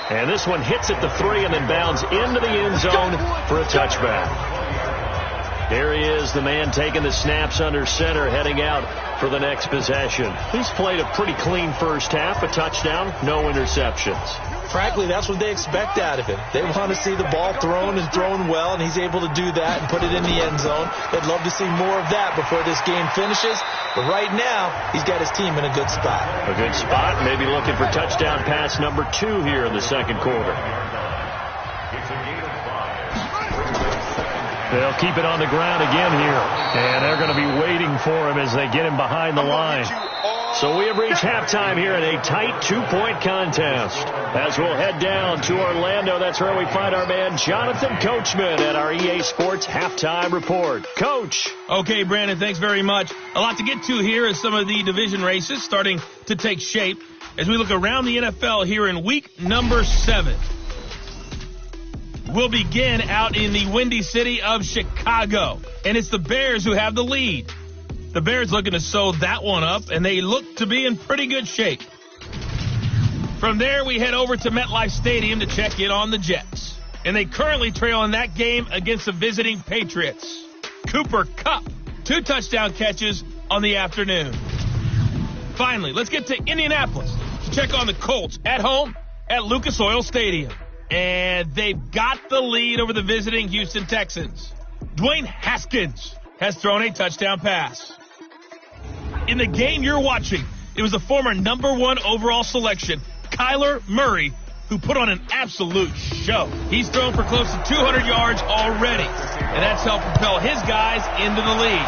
And this one hits at the 3 and then bounds into the end zone for a touchback. Here he is, the man taking the snaps under center, heading out for the next possession. He's played a pretty clean first half, a touchdown, no interceptions. Frankly, that's what they expect out of him. They want to see the ball thrown and thrown well, and he's able to do that and put it in the end zone. They'd love to see more of that before this game finishes. But right now, he's got his team in a good spot. A good spot, maybe looking for touchdown pass number 2 here in the second quarter. They'll keep it on the ground again here. And they're going to be waiting for him as they get him behind the line. So we have reached halftime here in a tight 2-point contest. As we'll head down to Orlando, that's where we find our man Jonathan Coachman at our EA Sports Halftime Report. Coach. Okay, Brandon, thanks very much. A lot to get to here as some of the division races starting to take shape as we look around the NFL here in week number 7. We'll begin out in the windy city of Chicago, and it's the Bears who have the lead. The Bears looking to sew that one up, and they look to be in pretty good shape. From there, we head over to MetLife Stadium to check in on the Jets. And they currently trail in that game against the visiting Patriots. Cooper Kupp, 2 touchdown catches on the afternoon. Finally, let's get to Indianapolis to check on the Colts at home at Lucas Oil Stadium. And they've got the lead over the visiting Houston Texans. Dwayne Haskins has thrown a touchdown pass. In the game you're watching, it was the former number 1 overall selection, Kyler Murray, who put on an absolute show. He's thrown for close to 200 yards already, and that's helped propel his guys into the lead.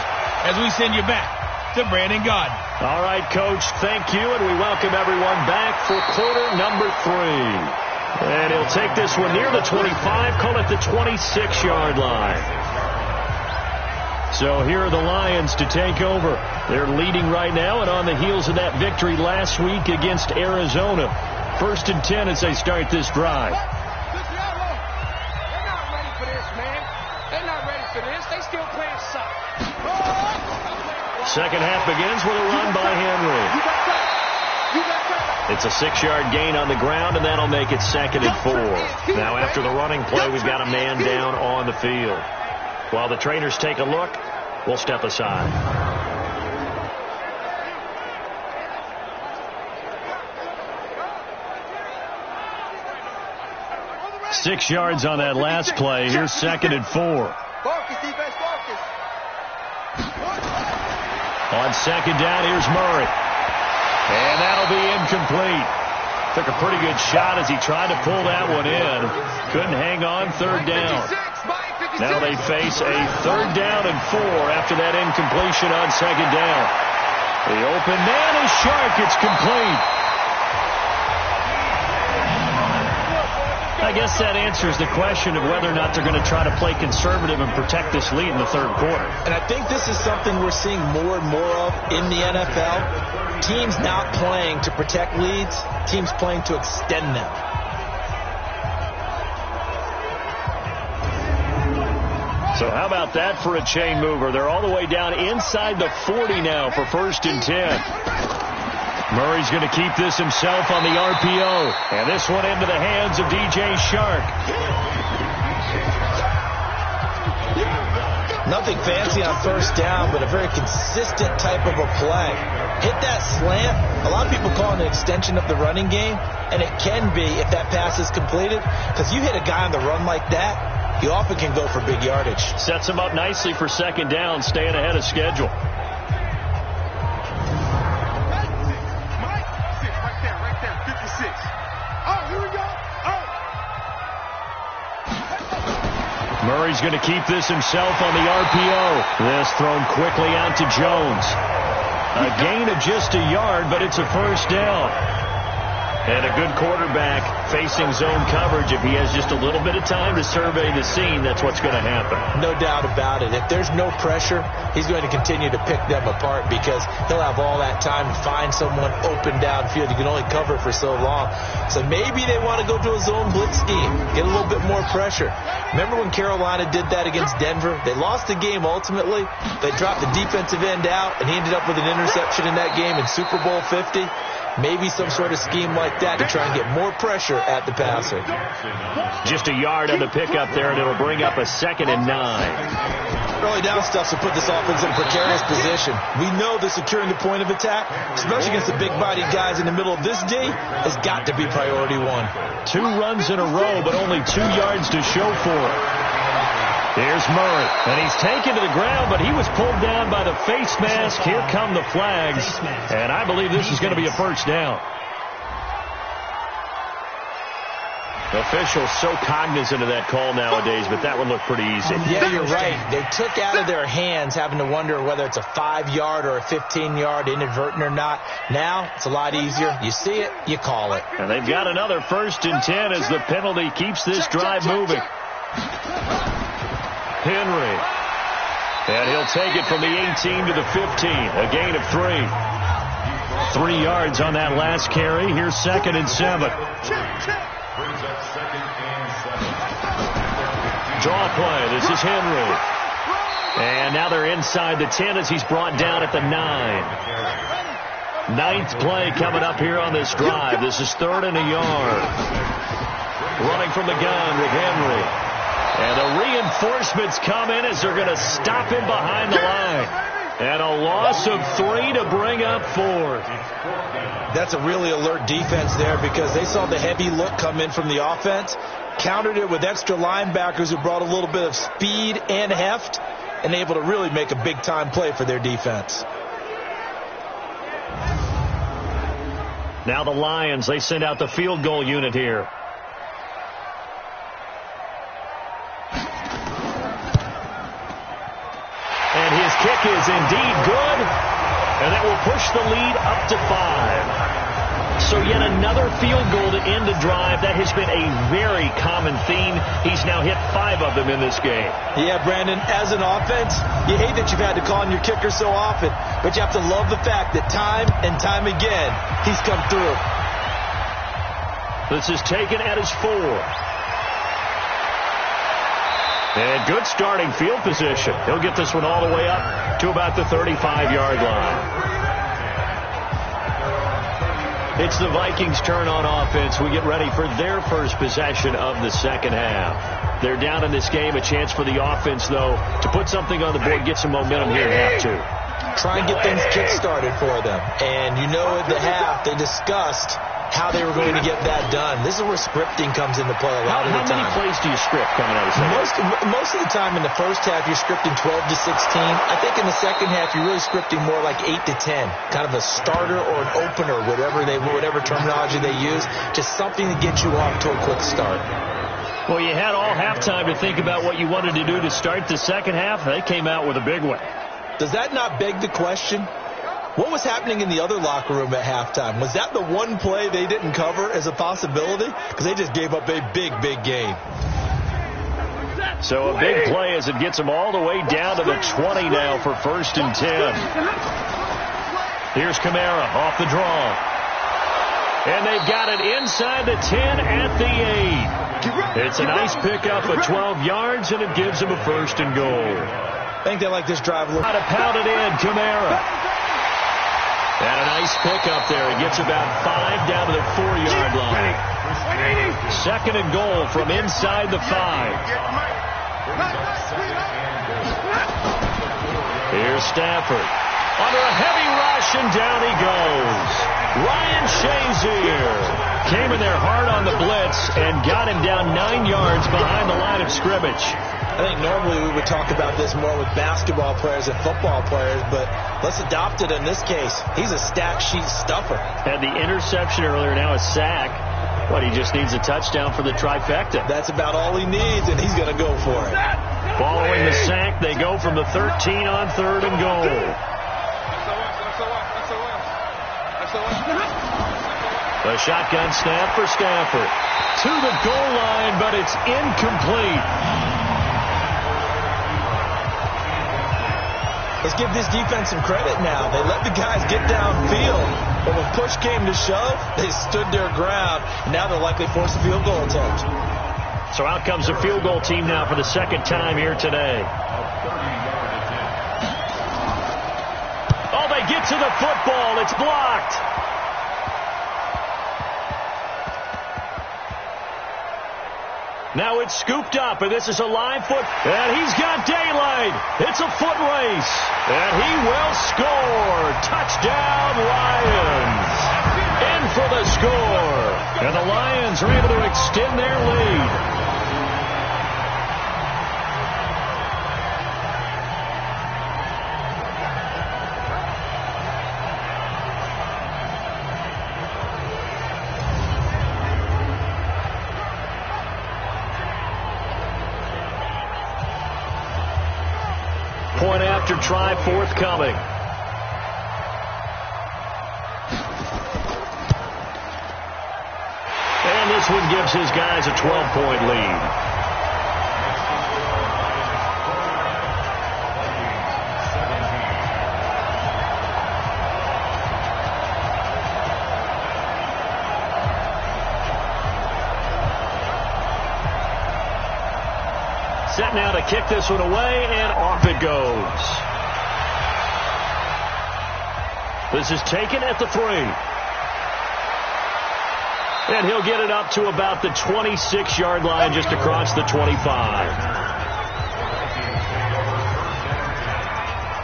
As we send you back to Brandon Gaudin. All right, Coach, thank you, and we welcome everyone back for quarter number 3. And he'll take this one near the 25, call it the 26-yard line. So here are the Lions to take over. They're leading right now and on the heels of that victory last week against Arizona. 1st and 10 as they start this drive. They're not ready for this, man. They're not ready for this. They still playing soccer. Second half begins with a run by Henry. It's a 6-yard gain on the ground, and that'll make it 2nd and 4. Now after the running play, we've got a man down on the field. While the trainers take a look, we'll step aside. 6 yards on that last play. Here's 2nd and 4. On 2nd down, here's Murray. And that'll be incomplete. Took a pretty good shot as he tried to pull that one in. Couldn't hang on 3rd down. Now they face a 3rd down and 4 after that incompletion on 2nd down. The open man is Shark. It's complete. I guess that answers the question of whether or not they're going to try to play conservative and protect this lead in the 3rd quarter. And I think this is something we're seeing more and more of in the NFL. Teams not playing to protect leads, teams playing to extend them. So how about that for a chain mover? They're all the way down inside the 40 now for 1st and 10. Murray's going to keep this himself on the RPO. And this one into the hands of DJ Shark. Nothing fancy on 1st down, but a very consistent type of a play. Hit that slant. A lot of people call it an extension of the running game, and it can be if that pass is completed, because you hit a guy on the run like that, you often can go for big yardage. Sets him up nicely for 2nd down, staying ahead of schedule. Murray's going to keep this himself on the RPO. This thrown quickly out to Jones. A gain of just a yard, but it's a 1st down. And a good quarterback facing zone coverage. If he has just a little bit of time to survey the scene, that's what's going to happen. No doubt about it. If there's no pressure, he's going to continue to pick them apart because he'll have all that time to find someone open downfield. You can only cover for so long. So maybe they want to go to a zone blitz scheme, get a little bit more pressure. Remember when Carolina did that against Denver? They lost the game ultimately. They dropped the defensive end out, and he ended up with an interception in that game in Super Bowl 50. Maybe some sort of scheme like that to try and get more pressure at the passer. Just a yard on the pickup there, and it'll bring up a 2nd and 9. Early down stuff to put this offense in a precarious position. We know that securing the point of attack, especially against the big-bodied guys in the middle of this D, has got to be priority 1. 2 runs in a row, but only 2 yards to show for it. Here's Murray, and he's taken to the ground, but he was pulled down by the face mask. Here come the flags, and I believe this is going to be a 1st down. The officials so cognizant of that call nowadays, but that one looked pretty easy. Yeah, you're right. They took out of their hands having to wonder whether it's a 5-yard or a 15-yard, inadvertent or not. Now, it's a lot easier. You see it, you call it. And they've got another 1st and 10 as the penalty keeps this drive moving. Henry. And he'll take it from the 18 to the 15. A gain of 3. 3 yards on that last carry. Here's 2nd and 7. Draw play. This is Henry. And now they're inside the 10 as he's brought down at the 9. 9th play coming up here on this drive. This is 3rd and a yard. Running from the gun with Henry. And the reinforcements come in as they're going to stop him behind the line. And a loss of 3 to bring up 4th. That's a really alert defense there because they saw the heavy look come in from the offense, countered it with extra linebackers who brought a little bit of speed and heft, and able to really make a big-time play for their defense. Now the Lions, they send out the field goal unit here. And his kick is indeed good, and that will push the lead up to 5. So yet another field goal to end the drive. That has been a very common theme. He's now hit 5 of them in this game. Yeah, Brandon, as an offense, you hate that you've had to call on your kicker so often, but you have to love the fact that time and time again, he's come through. This is taken at his 4. And good starting field position. He'll get this one all the way up to about the 35-yard line. It's the Vikings' turn on offense. We get ready for their first possession of the second half. They're down in this game. A chance for the offense, though, to put something on the board, get some momentum here in half 2. Try and get things kick-started for them. And you know at the half, they discussed how they were going to get that done. This is where scripting comes into play a lot of the time. How many plays do you script coming out of the second half? Most of the time in the first half, you're scripting 12 to 16. I think in the second half, you're really scripting more like 8 to 10. Kind of a starter or an opener, whatever terminology they use. Just something to get you off to a quick start. Well, you had all halftime to think about what you wanted to do to start the second half. They came out with a big one. Does that not beg the question? What was happening in the other locker room at halftime? Was that the one play they didn't cover as a possibility? Because they just gave up a big, big game. So a big play as it gets them all the way down to the 20 now for 1st and 10. Here's Kamara off the draw. And they've got it inside the 10 at the 8. It's a nice pickup of 12 yards, and it gives them a 1st and goal. I think they like this drive a little. Got to pound it in, Kamara. And a nice pickup there. He gets about 5 down to the 4-yard line. 2nd and goal from inside the 5. Here's Stafford. Under a heavy rush, and down he goes. Ryan Shazier came in there hard on the blitz and got him down 9 yards behind the line of scrimmage. I think normally we would talk about this more with basketball players and football players, but let's adopt it in this case. He's a stat sheet stuffer. Had the interception earlier, now a sack. What, he just needs a touchdown for the trifecta. That's about all he needs, and he's going to go for it. Following the sack, they go from the 13 on 3rd and goal. The shotgun snap for Stafford. To the goal line, but it's incomplete. Let's give this defense some credit now. They let the guys get downfield, but when push came to shove, they stood their ground, and now they'll likely force a field goal attempt. So out comes the field goal team now for the 2nd time here today. Oh, they get to the football. It's blocked. Now it's scooped up, and this is a live foot. And he's got daylight. It's a foot race. And he will score. Touchdown, Lions. In for the score. And the Lions are able to extend their lead. Point after try forthcoming. And this one gives his guys a 12-point lead. Set now to kick this one away, and off it goes. This is taken at the 3. And he'll get it up to about the 26-yard line, just across the 25.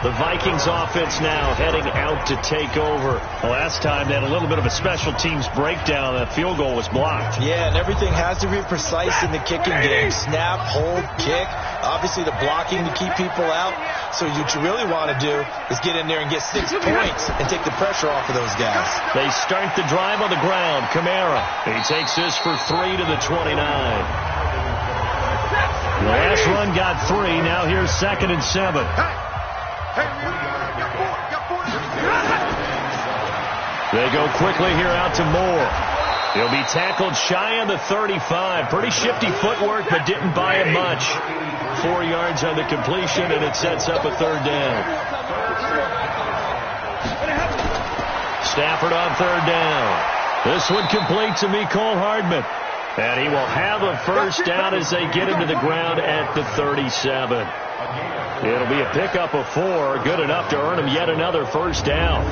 The Vikings offense now heading out to take over. Last time they had a little bit of a special teams breakdown. That field goal was blocked. Yeah, and everything has to be precise in the kicking game. Snap, hold, kick. Obviously the blocking to keep people out. So what you really want to do is get in there and get 6 points and take the pressure off of those guys. They start the drive on the ground. Kamara. He takes this for 3 to the 29. The last run got 3. Now here's 2nd and 7. They go quickly here out to Moore. He'll be tackled shy of the 35. Pretty shifty footwork, but didn't buy him much. 4 yards on the completion, and it sets up a 3rd down. Stafford on 3rd down. This one complete to Mecole Hardman. And he will have a 1st down as they get him to the ground at the 37. It'll be a pickup of 4, good enough to earn him yet another 1st down.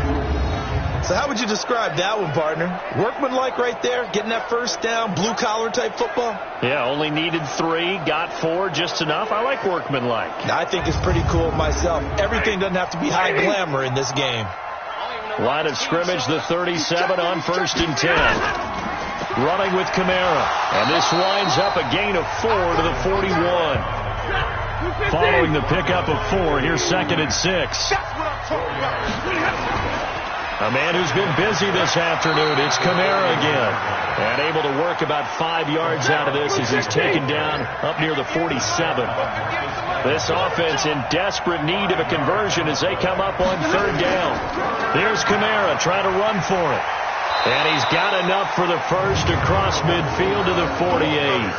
So how would you describe that one, partner? Workmanlike right there, getting that 1st down, blue-collar type football? Yeah, only needed 3, got 4, just enough. I like workmanlike. I think it's pretty cool myself. Everything doesn't have to be high glamour in this game. Line of scrimmage, the 37 on 1st and 10. Running with Kamara. And this winds up a gain of 4 to the 41. Following the pickup of 4, here's 2nd and 6. A man who's been busy this afternoon. It's Kamara again. And able to work about 5 yards out of this as he's taken down up near the 47. This offense in desperate need of a conversion as they come up on 3rd down. There's Kamara trying to run for it. And he's got enough for the 1st across midfield to the 48.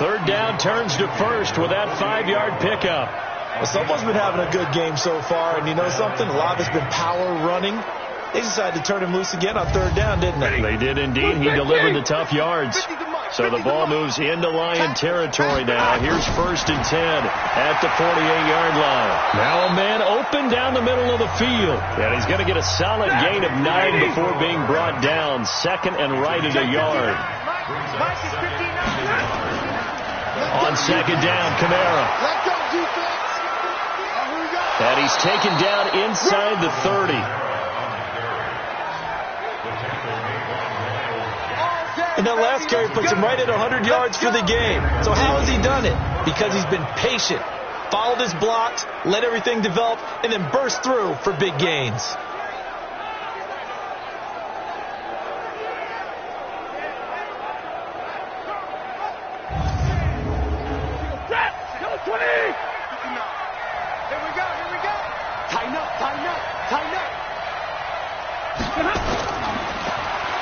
3rd down turns to 1st with that 5-yard pickup. Well, someone's been having a good game so far, and you know something? A lot of it's been power running. They decided to turn him loose again on 3rd down, didn't they? They did indeed. He delivered the tough yards. So the ball moves into Lion territory now. Here's 1st and 10 at the 48-yard line. Now a man open down the middle of the field. And he's going to get a solid gain of 9 before being brought down. 2nd and right at a yard. On 2nd down, Kamara. And he's taken down inside the 30. And that last carry puts him right at 100 yards for the game. So how has he done it? Because he's been patient, followed his blocks, let everything develop, and then burst through for big gains.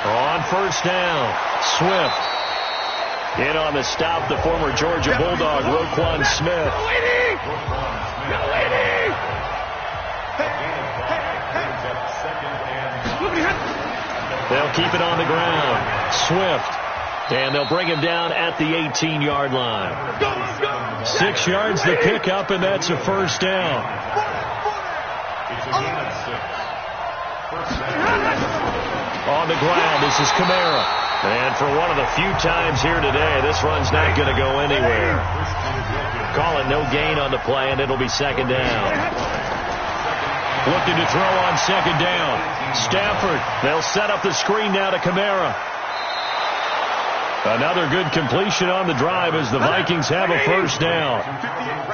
On 1st down, Swift. In on the stop, the former Georgia Bulldog, Roquan Smith. They'll keep it on the ground. Swift. And they'll bring him down at the 18-yard line. 6 yards the pickup, and that's a 1st down. On the ground, this is Kamara. And for one of the few times here today, this run's not going to go anywhere. Calling no gain on the play, and it'll be 2nd down. Looking to throw on 2nd down. Stafford, they'll set up the screen now to Kamara. Another good completion on the drive as the Vikings have a 1st down.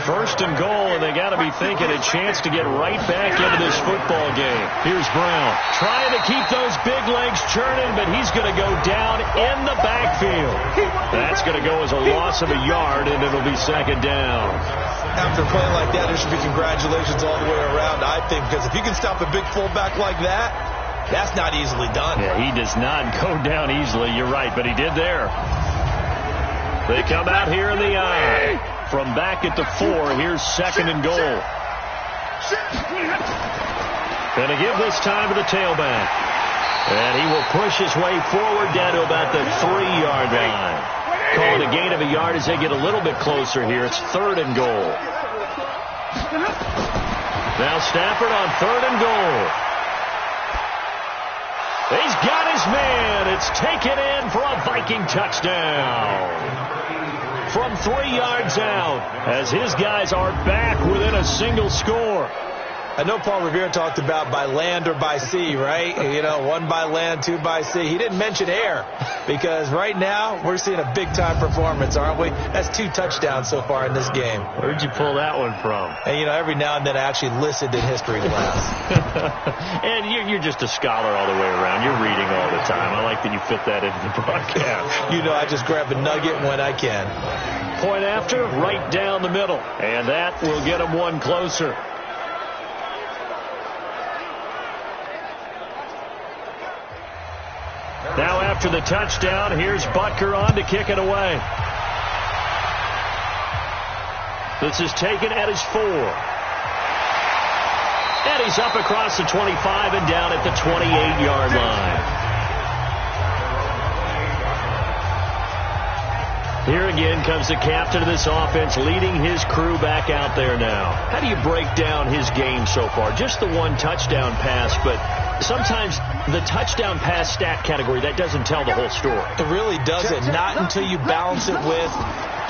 1st and goal, and they got to be thinking a chance to get right back into this football game. Here's Brown trying to keep those big legs churning, but he's going to go down in the backfield. That's going to go as a loss of a yard, and it'll be 2nd down. After playing like that, there should be congratulations all the way around, I think, because if you can stop a big fullback like that, that's not easily done. Yeah, he does not go down easily. You're right, but he did there. They come out here in the eye. From back at the 4, here's 2nd and goal. Going to give this time to the tailback. And he will push his way forward down to about the 3-yard line. Calling a gain of a yard as they get a little bit closer here. It's 3rd and goal. Now Stafford on 3rd and goal. He's got his man. It's taken in for a Viking touchdown. From 3 yards out as his guys are back within a single score. I know Paul Revere talked about by land or by sea, right? You know, 1 by land, 2 by sea. He didn't mention air because right now we're seeing a big-time performance, aren't we? That's 2 touchdowns so far in this game. Where'd you pull that one from? And, you know, every now and then I actually listened in history class. And you're just a scholar all the way around. You're reading all the time. I like that you fit that into the broadcast. You know, I just grab a nugget when I can. Point after, right down the middle. And that will get him 1 closer. Now after the touchdown, here's Butker on to kick it away. This is taken at his 4. And he's up across the 25 and down at the 28-yard line. Here again comes the captain of this offense, leading his crew back out there now. How do you break down his game so far? Just the one touchdown pass, but sometimes the touchdown pass stat category, that doesn't tell the whole story. It really doesn't, not until you balance it with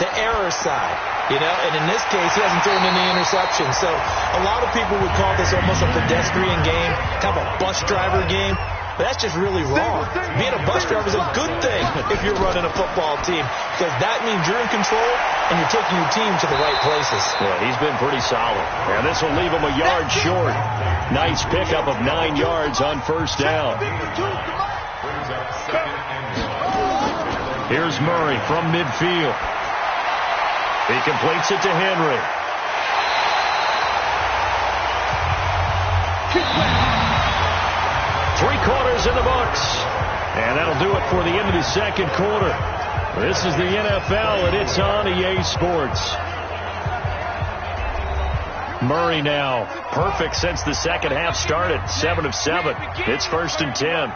the error side. You know, and in this case, he hasn't thrown any interceptions. So a lot of people would call this almost a pedestrian game, kind of a bus driver game. But that's just really wrong. Being a bus driver is a good thing if you're running a football team, because that means you're in control and you're taking your team to the right places. Yeah, he's been pretty solid. And this will leave him a yard short. Nice pickup of 9 yards on first down. Here's Murray from midfield. He completes it to Henry. Three quarters in the books. And that'll do it for the end of the second quarter. This is the NFL, and it's on EA Sports. Murray now perfect since the second half started. 7 of 7. It's 1st and 10.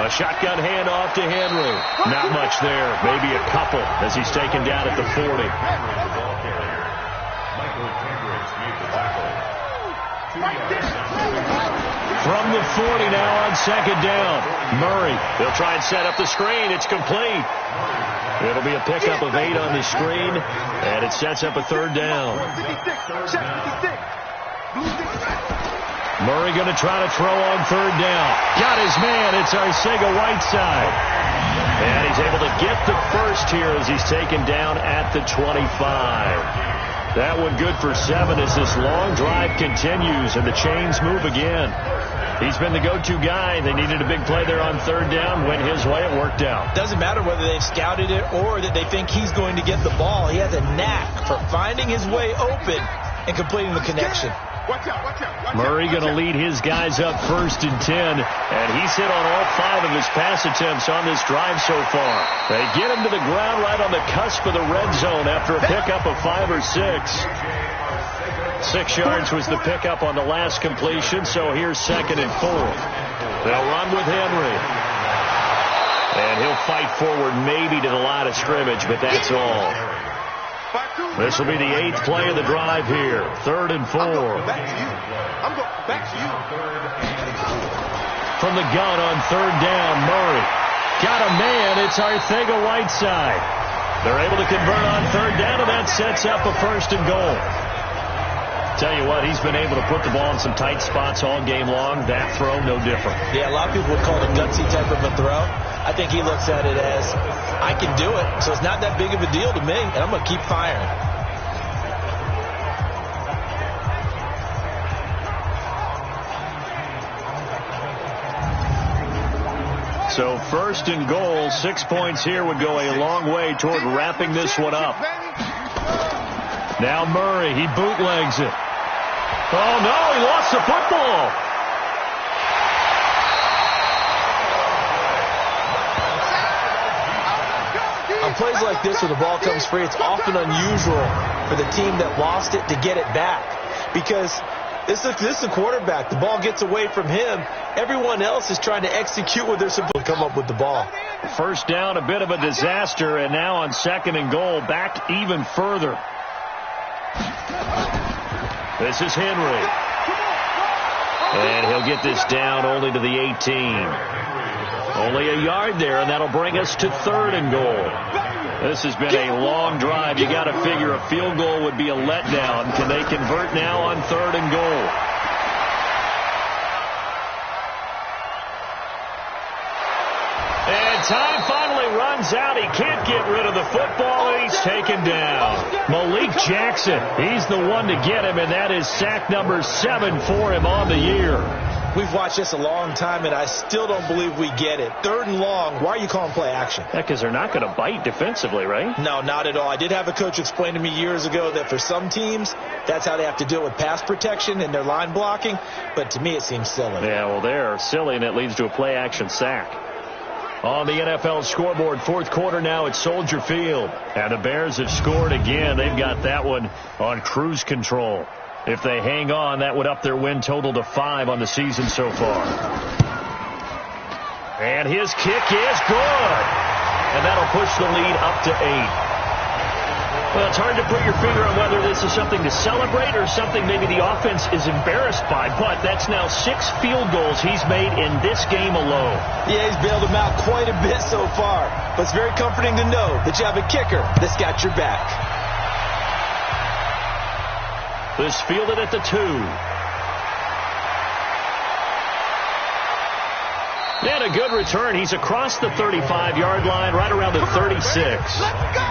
A shotgun handoff to Henry. Not much there. Maybe a couple as he's taken down at the 40. From the 40 now on second down. Murray, they'll try and set up the screen. It's complete. It'll be a pickup of 8 on the screen, and it sets up a third down. Murray going to try to throw on third down. Got his man. It's Arcega-Whiteside. And he's able to get the first here as he's taken down at the 25. That one good for 7 as this long drive continues and the chains move again. He's been the go-to guy. They needed a big play there on third down. Went his way. It worked out. Doesn't matter whether they've scouted it or that they think he's going to get the ball. He has a knack for finding his way open and completing the connection. Murray going to lead his guys up 1st and 10, and he's hit on all 5 of his pass attempts on this drive so far. They get him to the ground right on the cusp of the red zone after a pickup of 5 or 6. 6 yards was the pickup on the last completion, so here's 2nd and 4. They'll run with Henry. And he'll fight forward maybe to the line of scrimmage, but that's all. This will be the 8th play of the drive here. 3rd and 4. From the gun on third down, Murray. Got a man. It's Arcega-Whiteside. They're able to convert on third down, and that sets up a 1st and goal. Tell you what, he's been able to put the ball in some tight spots all game long. That throw, no different. Yeah, a lot of people would call it a gutsy type of a throw. I think he looks at it as, I can do it, so it's not that big of a deal to me, and I'm going to keep firing. So 1st and goal, 6 points here would go a long way toward wrapping this one up. Now Murray, he bootlegs it. Oh, no, he lost the football. On plays like this where the ball comes free, it's often unusual for the team that lost it to get it back. Because this is the quarterback. The ball gets away from him. Everyone else is trying to execute what they're supposed to come up with the ball. 1st down, a bit of a disaster, and now on 2nd and goal, back even further. This is Henry. And he'll get this down only to the 18. Only a yard there, and that'll bring us to 3rd and goal. This has been a long drive. You got to figure a field goal would be a letdown. Can they convert now on 3rd and goal? And time finally runs out. He can't get rid of the football, and he's taken down. Malik Jackson, he's the one to get him, and that is sack number 7 for him on the year. We've watched this a long time, and I still don't believe we get it. 3rd and long, why are you calling play action? Yeah, because they're not going to bite defensively, right? No, not at all. I did have a coach explain to me years ago that for some teams, that's how they have to deal with pass protection and their line blocking. But to me, it seems silly. Yeah, well, they're silly, and it leads to a play action sack. On the NFL scoreboard, 4th quarter now at Soldier Field. And the Bears have scored again. They've got that one on cruise control. If they hang on, that would up their win total to 5 on the season so far. And his kick is good. And that'll push the lead up to 8. Well, it's hard to put your finger on whether this is something to celebrate or something maybe the offense is embarrassed by. But that's now 6 field goals he's made in this game alone. Yeah, he's bailed them out quite a bit so far. But it's very comforting to know that you have a kicker that's got your back. This fielded at the 2. And a good return. He's across the 35-yard line, right around the 36. Let's go!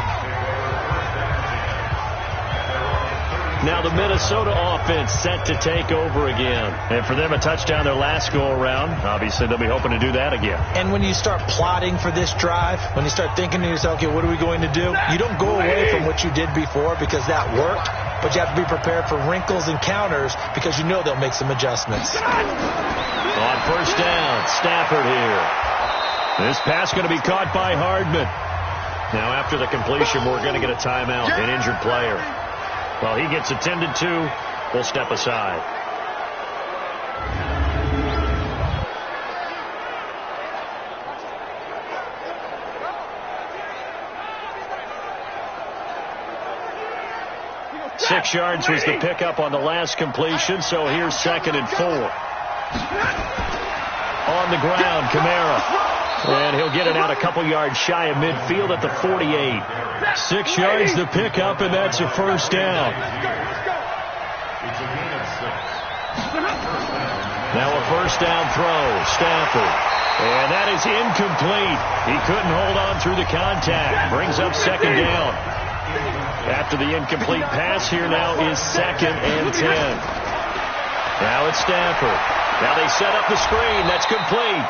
Now the Minnesota offense set to take over again. And for them, a touchdown their last go-around. Obviously, they'll be hoping to do that again. And when you start plotting for this drive, when you start thinking to yourself, okay, what are we going to do? You don't go away from what you did before because that worked. But you have to be prepared for wrinkles and counters because you know they'll make some adjustments. On first down, Stafford here. This pass going to be caught by Hardman. Now after the completion, we're going to get a timeout, an injured player. Well, he gets attended to. We'll step aside. Six yards was the pickup on the last completion, so here's 2nd and 4. On the ground, Kamara. And he'll get it out a couple yards shy of midfield at the 48. 6 yards to pick up, and that's a first down. Now a first down throw, Stafford. And that is incomplete. He couldn't hold on through the contact. Brings up 2nd down. After the incomplete pass, here now is 2nd and 10. Now it's Stafford. Now they set up the screen. That's complete.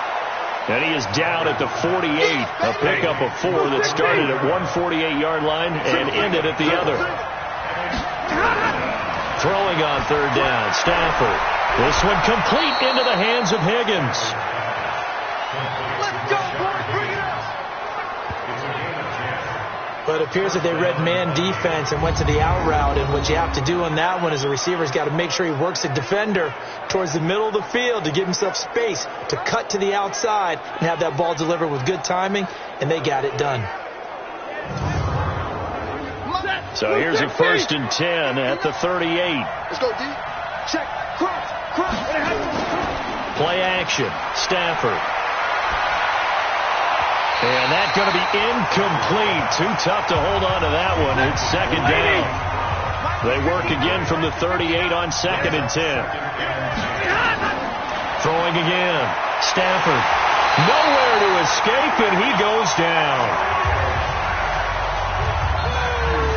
And he is down at the 48. A pickup of 4 that started at 148-yard line and ended at the other. Throwing on 3rd down, Stafford. This one complete into the hands of Higgins. Let's go, boys. Bring it up. But it appears that they read man defense and went to the out route. And what you have to do on that one is the receiver's got to make sure he works the defender towards the middle of the field to give himself space to cut to the outside and have that ball delivered with good timing, and they got it done. So here's a 1st and 10 at the 38. Let's go, D. Check. Cross. Play action. Stafford. And that's going to be incomplete. Too tough to hold on to that one. It's 2nd down. They work again from the 38 on 2nd and 10. Throwing again. Stafford. Nowhere to escape, and he goes down.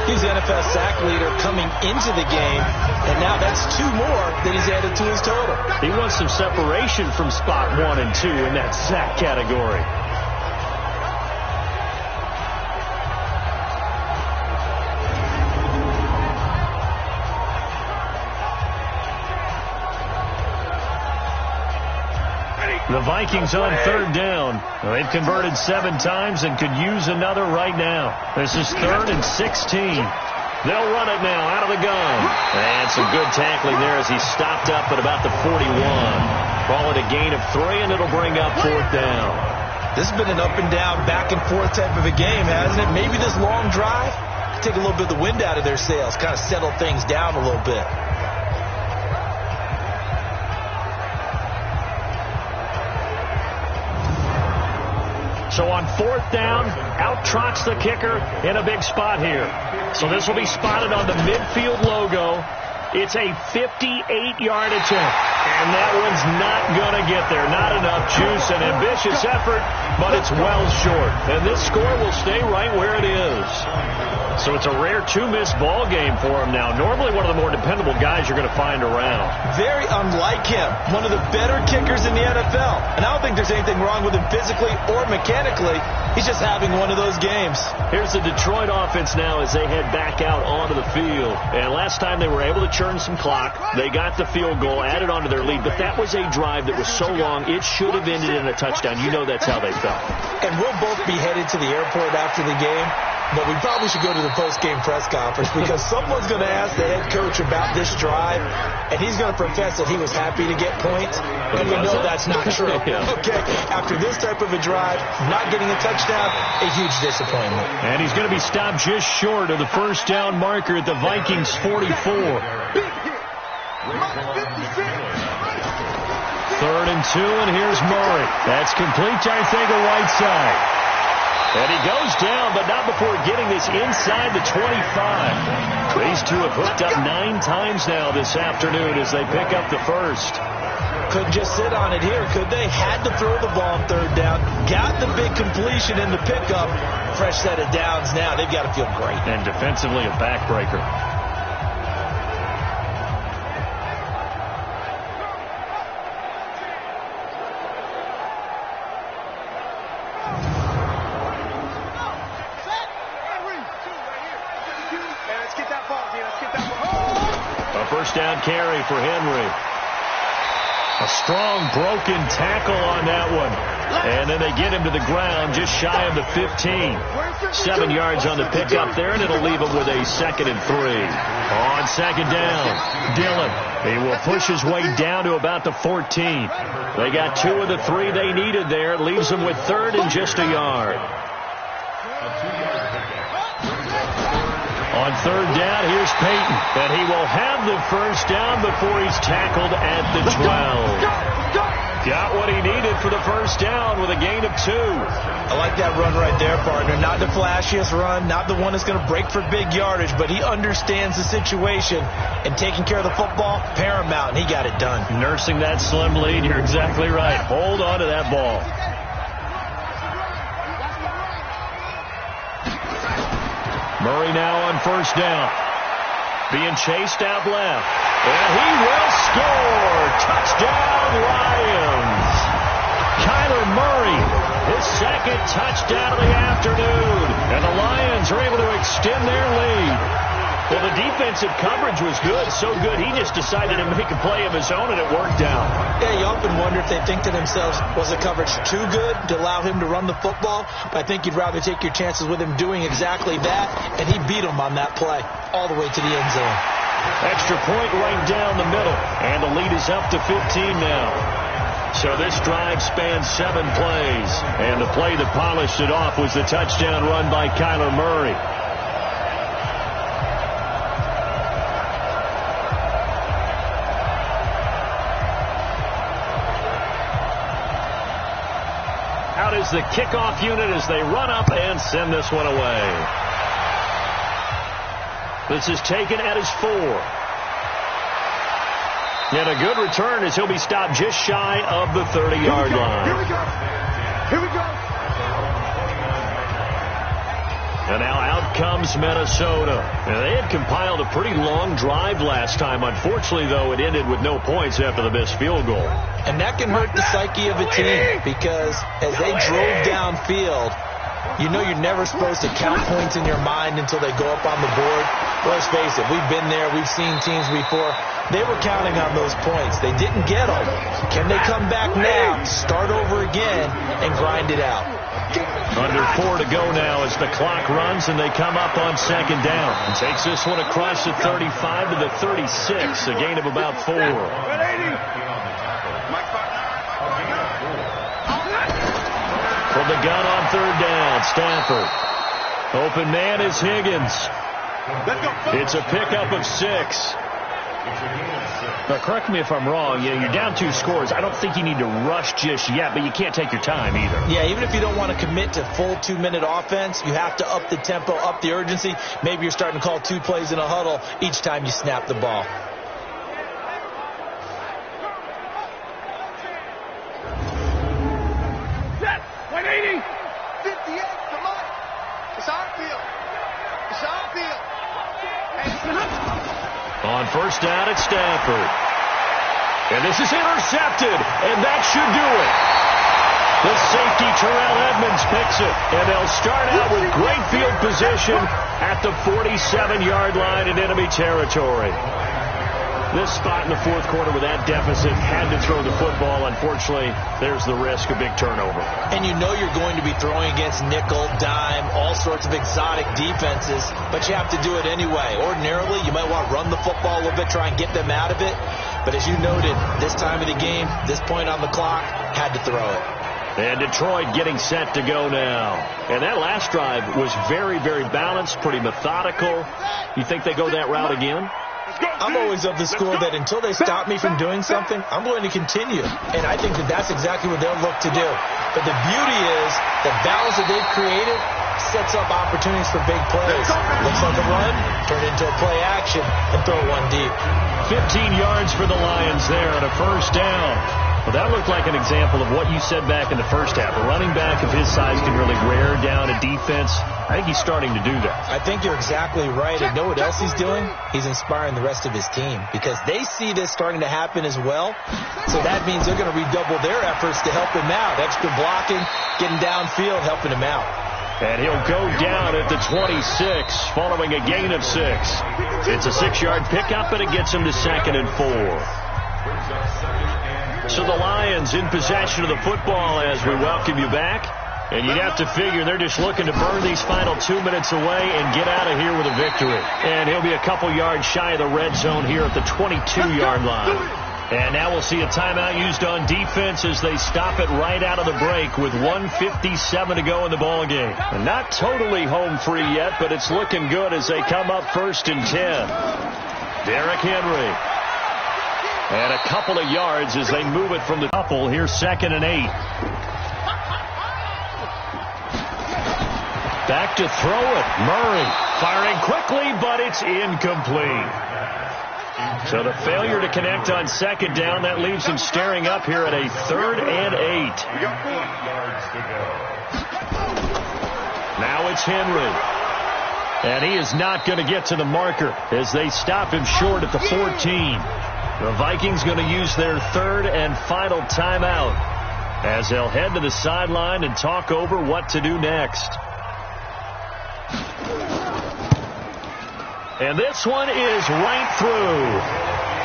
He's the NFL sack leader coming into the game, and now that's 2 more that he's added to his total. He wants some separation from spot 1 and 2 in that sack category. The Vikings on 3rd down. They've converted 7 times and could use another right now. This is 3rd and 16. They'll run it now out of the gun. And some good tackling there as he stopped up at about the 41. Call it a gain of 3, and it'll bring up 4th down. This has been an up and down, back and forth type of a game, hasn't it? Maybe this long drive could take a little bit of the wind out of their sails, kind of settle things down a little bit. So on 4th down, out trots the kicker in a big spot here. So this will be spotted on the midfield logo. It's a 58-yard attempt. And that one's not going to get there. Not enough juice. An ambitious effort, but it's well short. And this score will stay right where it is. So it's a rare two-miss ball game for him now. Normally one of the more dependable guys you're going to find around. Very unlike him. One of the better kickers in the NFL. And I don't think there's anything wrong with him physically or mechanically. He's just having one of those games. Here's the Detroit offense now as they head back out onto the field. And last time they were able to churn some clock. They got the field goal, added onto their lead. But that was a drive that was so long, it should have ended in a touchdown. You know that's how they felt. And we'll both be headed to the airport after the game. But we probably should go to the post-game press conference because someone's going to ask the head coach about this drive, and he's going to profess that he was happy to get points, and we know that's not true. Okay, after this type of a drive, not getting a touchdown, a huge disappointment. And he's going to be stopped just short of the first down marker at the Vikings 44. 3rd and 2, and here's Murray. That's complete to, I think, a Whiteside. And he goes down, but not before getting this inside the 25. These two have hooked up 9 times now this afternoon as they pick up the first. Couldn't just sit on it here, could they? Had to throw the ball on 3rd down. Got the big completion in the pickup. Fresh set of downs now. They've got to feel great. And defensively, a backbreaker. First down carry for Henry. A strong broken tackle on that one. And then they get him to the ground just shy of the 15. 7 yards on the pickup there, and it'll leave him with a 2nd and 3. On 2nd down, Dillon. He will push his way down to about the 14. They got 2 of the 3 they needed there. It leaves them with 3rd and just a yard. On 3rd down, here's Peyton. And he will have the first down before he's tackled at the 12. Got what he needed for the first down with a gain of 2. I like that run right there, partner. Not the flashiest run, not the one that's going to break for big yardage, but he understands the situation, and taking care of the football, paramount, and he got it done. Nursing that slim lead, you're exactly right. Hold on to that ball. Murray now on first down. Being chased out left. And he will score. Touchdown, Lions. Kyler Murray, his 2nd touchdown of the afternoon. And the Lions are able to extend their lead. Well, the defensive coverage was good, so good he just decided to make a play of his own, and it worked out. Yeah, you often wonder if they think to themselves, was the coverage too good to allow him to run the football? But I think you'd rather take your chances with him doing exactly that, and he beat him on that play all the way to the end zone. Extra point right down the middle, and the lead is up to 15 now. So this drive spans 7 plays, and the play that polished it off was the touchdown run by Kyler Murray. Out is the kickoff unit as they run up and send this one away. This is taken at his 4. And a good return as he'll be stopped just shy of the 30-yard line. Here we go. Here we go. And now out comes Minnesota. And they had compiled a pretty long drive last time. Unfortunately, though, it ended with no points after the missed field goal. And that can hurt the psyche of a team because as they drove downfield, you know you're never supposed to count points in your mind until they go up on the board. Let's face it, we've been there. We've seen teams before. They were counting on those points. They didn't get them. Can they come back now, start over again, and grind it out? Under 4 to go now as the clock runs and they come up on 2nd down. And takes this one across the 35 to the 36, a gain of about 4. From the gun on 3rd down, Stafford. Open man is Higgins. It's a pickup of 6. Now, correct me if I'm wrong. You're down 2 scores. I don't think you need to rush just yet, but you can't take your time either. Yeah, even if you don't want to commit to full 2-minute offense, you have to up the tempo, up the urgency. Maybe you're starting to call 2 plays in a huddle each time you snap the ball. first down at Stanford. And this is intercepted, and that should do it. The safety, Terrell Edmonds, picks it, and they'll start out with great field position at the 47-yard line in enemy territory. This spot in the fourth quarter with that deficit, had to throw the football. Unfortunately, there's the risk of big turnover. And you know you're going to be throwing against nickel, dime, all sorts of exotic defenses, but you have to do it anyway. Ordinarily, you might want to run the football a little bit, try and get them out of it. But as you noted, this time of the game, this point on the clock, had to throw it. And Detroit getting set to go now. And that last drive was very, very balanced, pretty methodical. You think they go that route again? I'm always of the school that until they stop me from doing something, I'm going to continue. And I think that that's exactly what they'll look to do. But the beauty is the balance that they've created sets up opportunities for big plays. Looks like a run, turn it into a play action, and throw one deep. 15 yards for the Lions there on a first down. Well, that looked like an example of what you said back in the first half. A running back of his size can really wear down a defense. I think he's starting to do that. I think you're exactly right. And know what else he's doing? He's inspiring the rest of his team because they see this starting to happen as well. So that means they're going to redouble their efforts to help him out. Extra blocking, getting downfield, helping him out. And he'll go down at the 26 following a gain of 6. It's a 6-yard pickup, and it gets him to 2nd and 4. So the Lions in possession of the football as we welcome you back. And you'd have to figure they're just looking to burn these final 2 minutes away and get out of here with a victory. And he'll be a couple yards shy of the red zone here at the 22-yard line. And now we'll see a timeout used on defense as they stop it right out of the break with 1:57 to go in the ballgame. And not totally home free yet, but it's looking good as they come up 1st and 10. Derrick Henry. And a couple of yards as they move it from the couple. Here's 2nd and 8. Back to throw it. Murray firing quickly, but it's incomplete. So the failure to connect on 2nd down, that leaves him staring up here at a 3rd and 8. Now it's Henry. And he is not going to get to the marker as they stop him short at the 14. The Vikings going to use their 3rd and final timeout as they'll head to the sideline and talk over what to do next. And this one is right through.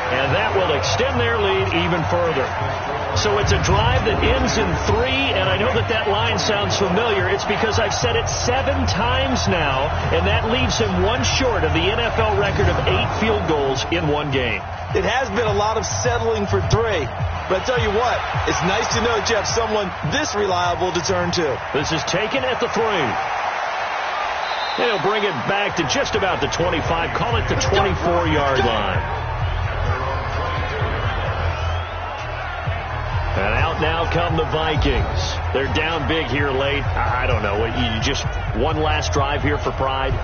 And that will extend their lead even further. So it's a drive that ends in 3, and I know that line sounds familiar. It's because I've said it 7 times now, and that leaves him one short of the NFL record of 8 field goals in one game. It has been a lot of settling for 3. But I tell you what, it's nice to know that you have someone this reliable to turn to. This is taken at the 3. They'll bring it back to just about the 25. Call it the 24-yard line. And out now come the Vikings. They're down big here late. I don't know. You just one last drive here for pride?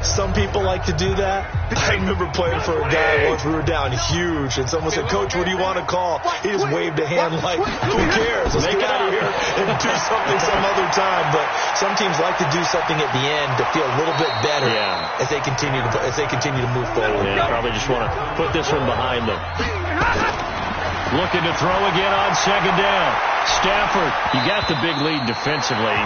Some people like to do that. I remember playing for a guy once. We were down huge, and someone said, "Coach, what do you want to call?" He just waved a hand like, "Who cares? Let's get out of here and do something some other time." But some teams like to do something at the end to feel a little bit better as they continue to move forward. Yeah, probably just want to put this one behind them. Looking to throw again on 2nd down. Stafford, you got the big lead defensively.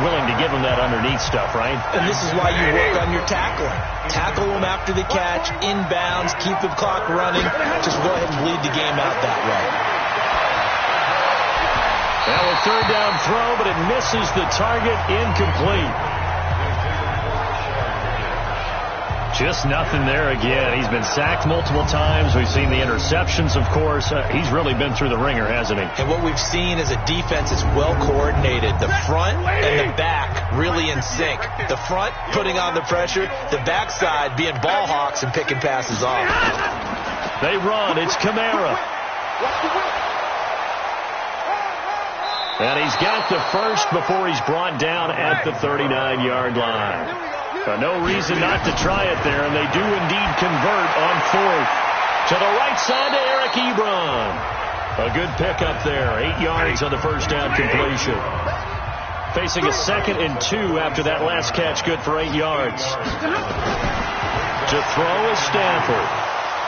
Willing to give him that underneath stuff, right? And this is why you work on your tackling. Tackle him after the catch, inbounds, keep the clock running. Just go ahead and bleed the game out that way. Now a 3rd down throw, but it misses the target, incomplete. Just nothing there again. He's been sacked multiple times. We've seen the interceptions, of course. He's really been through the ringer, hasn't he? And what we've seen is a defense that's well coordinated. The front and the back really in sync. The front putting on the pressure. The backside being ball hawks and picking passes off. They run. It's Kamara. And he's got the first before he's brought down at the 39-yard line. No reason not to try it there, and they do indeed convert on 4th. To the right side to Eric Ebron. A good pickup there. 8 yards on the first down completion. Facing a 2nd and 2 after that last catch, good for 8 yards. To throw is Stanford.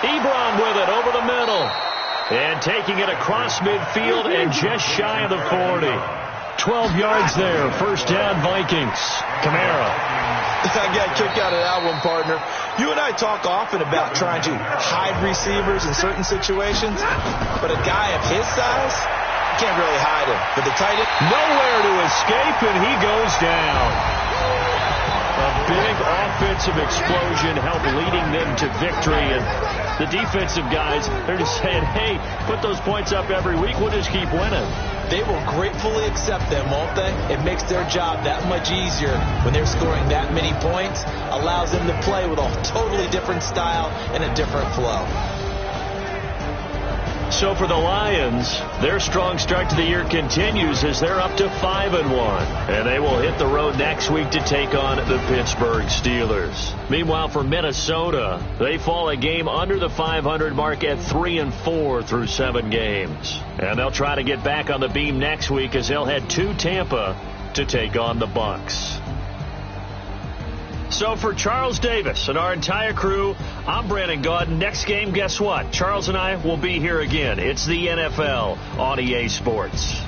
Ebron with it over the middle. And taking it across midfield and just shy of the 40. 12 yards there. First down, Vikings. Kamara. I got a kick out of that one, partner. You and I talk often about trying to hide receivers in certain situations, but a guy of his size, you can't really hide him. But the tight end, nowhere to escape, and he goes down. A big offensive explosion helped leading them to victory, and the defensive guys, they're just saying, hey, put those points up every week, we'll just keep winning. They will gratefully accept them, won't they? It makes their job that much easier when they're scoring that many points, allows them to play with a totally different style and a different flow. So for the Lions, their strong start to the year continues as they're up to 5-1. And they will hit the road next week to take on the Pittsburgh Steelers. Meanwhile, for Minnesota, they fall a game under the 500 mark at 3-4 through 7 games. And they'll try to get back on the beam next week as they'll head to Tampa to take on the Bucs. So for Charles Davis and our entire crew, I'm Brandon Gaudin. Next game, guess what? Charles and I will be here again. It's the NFL on EA Sports.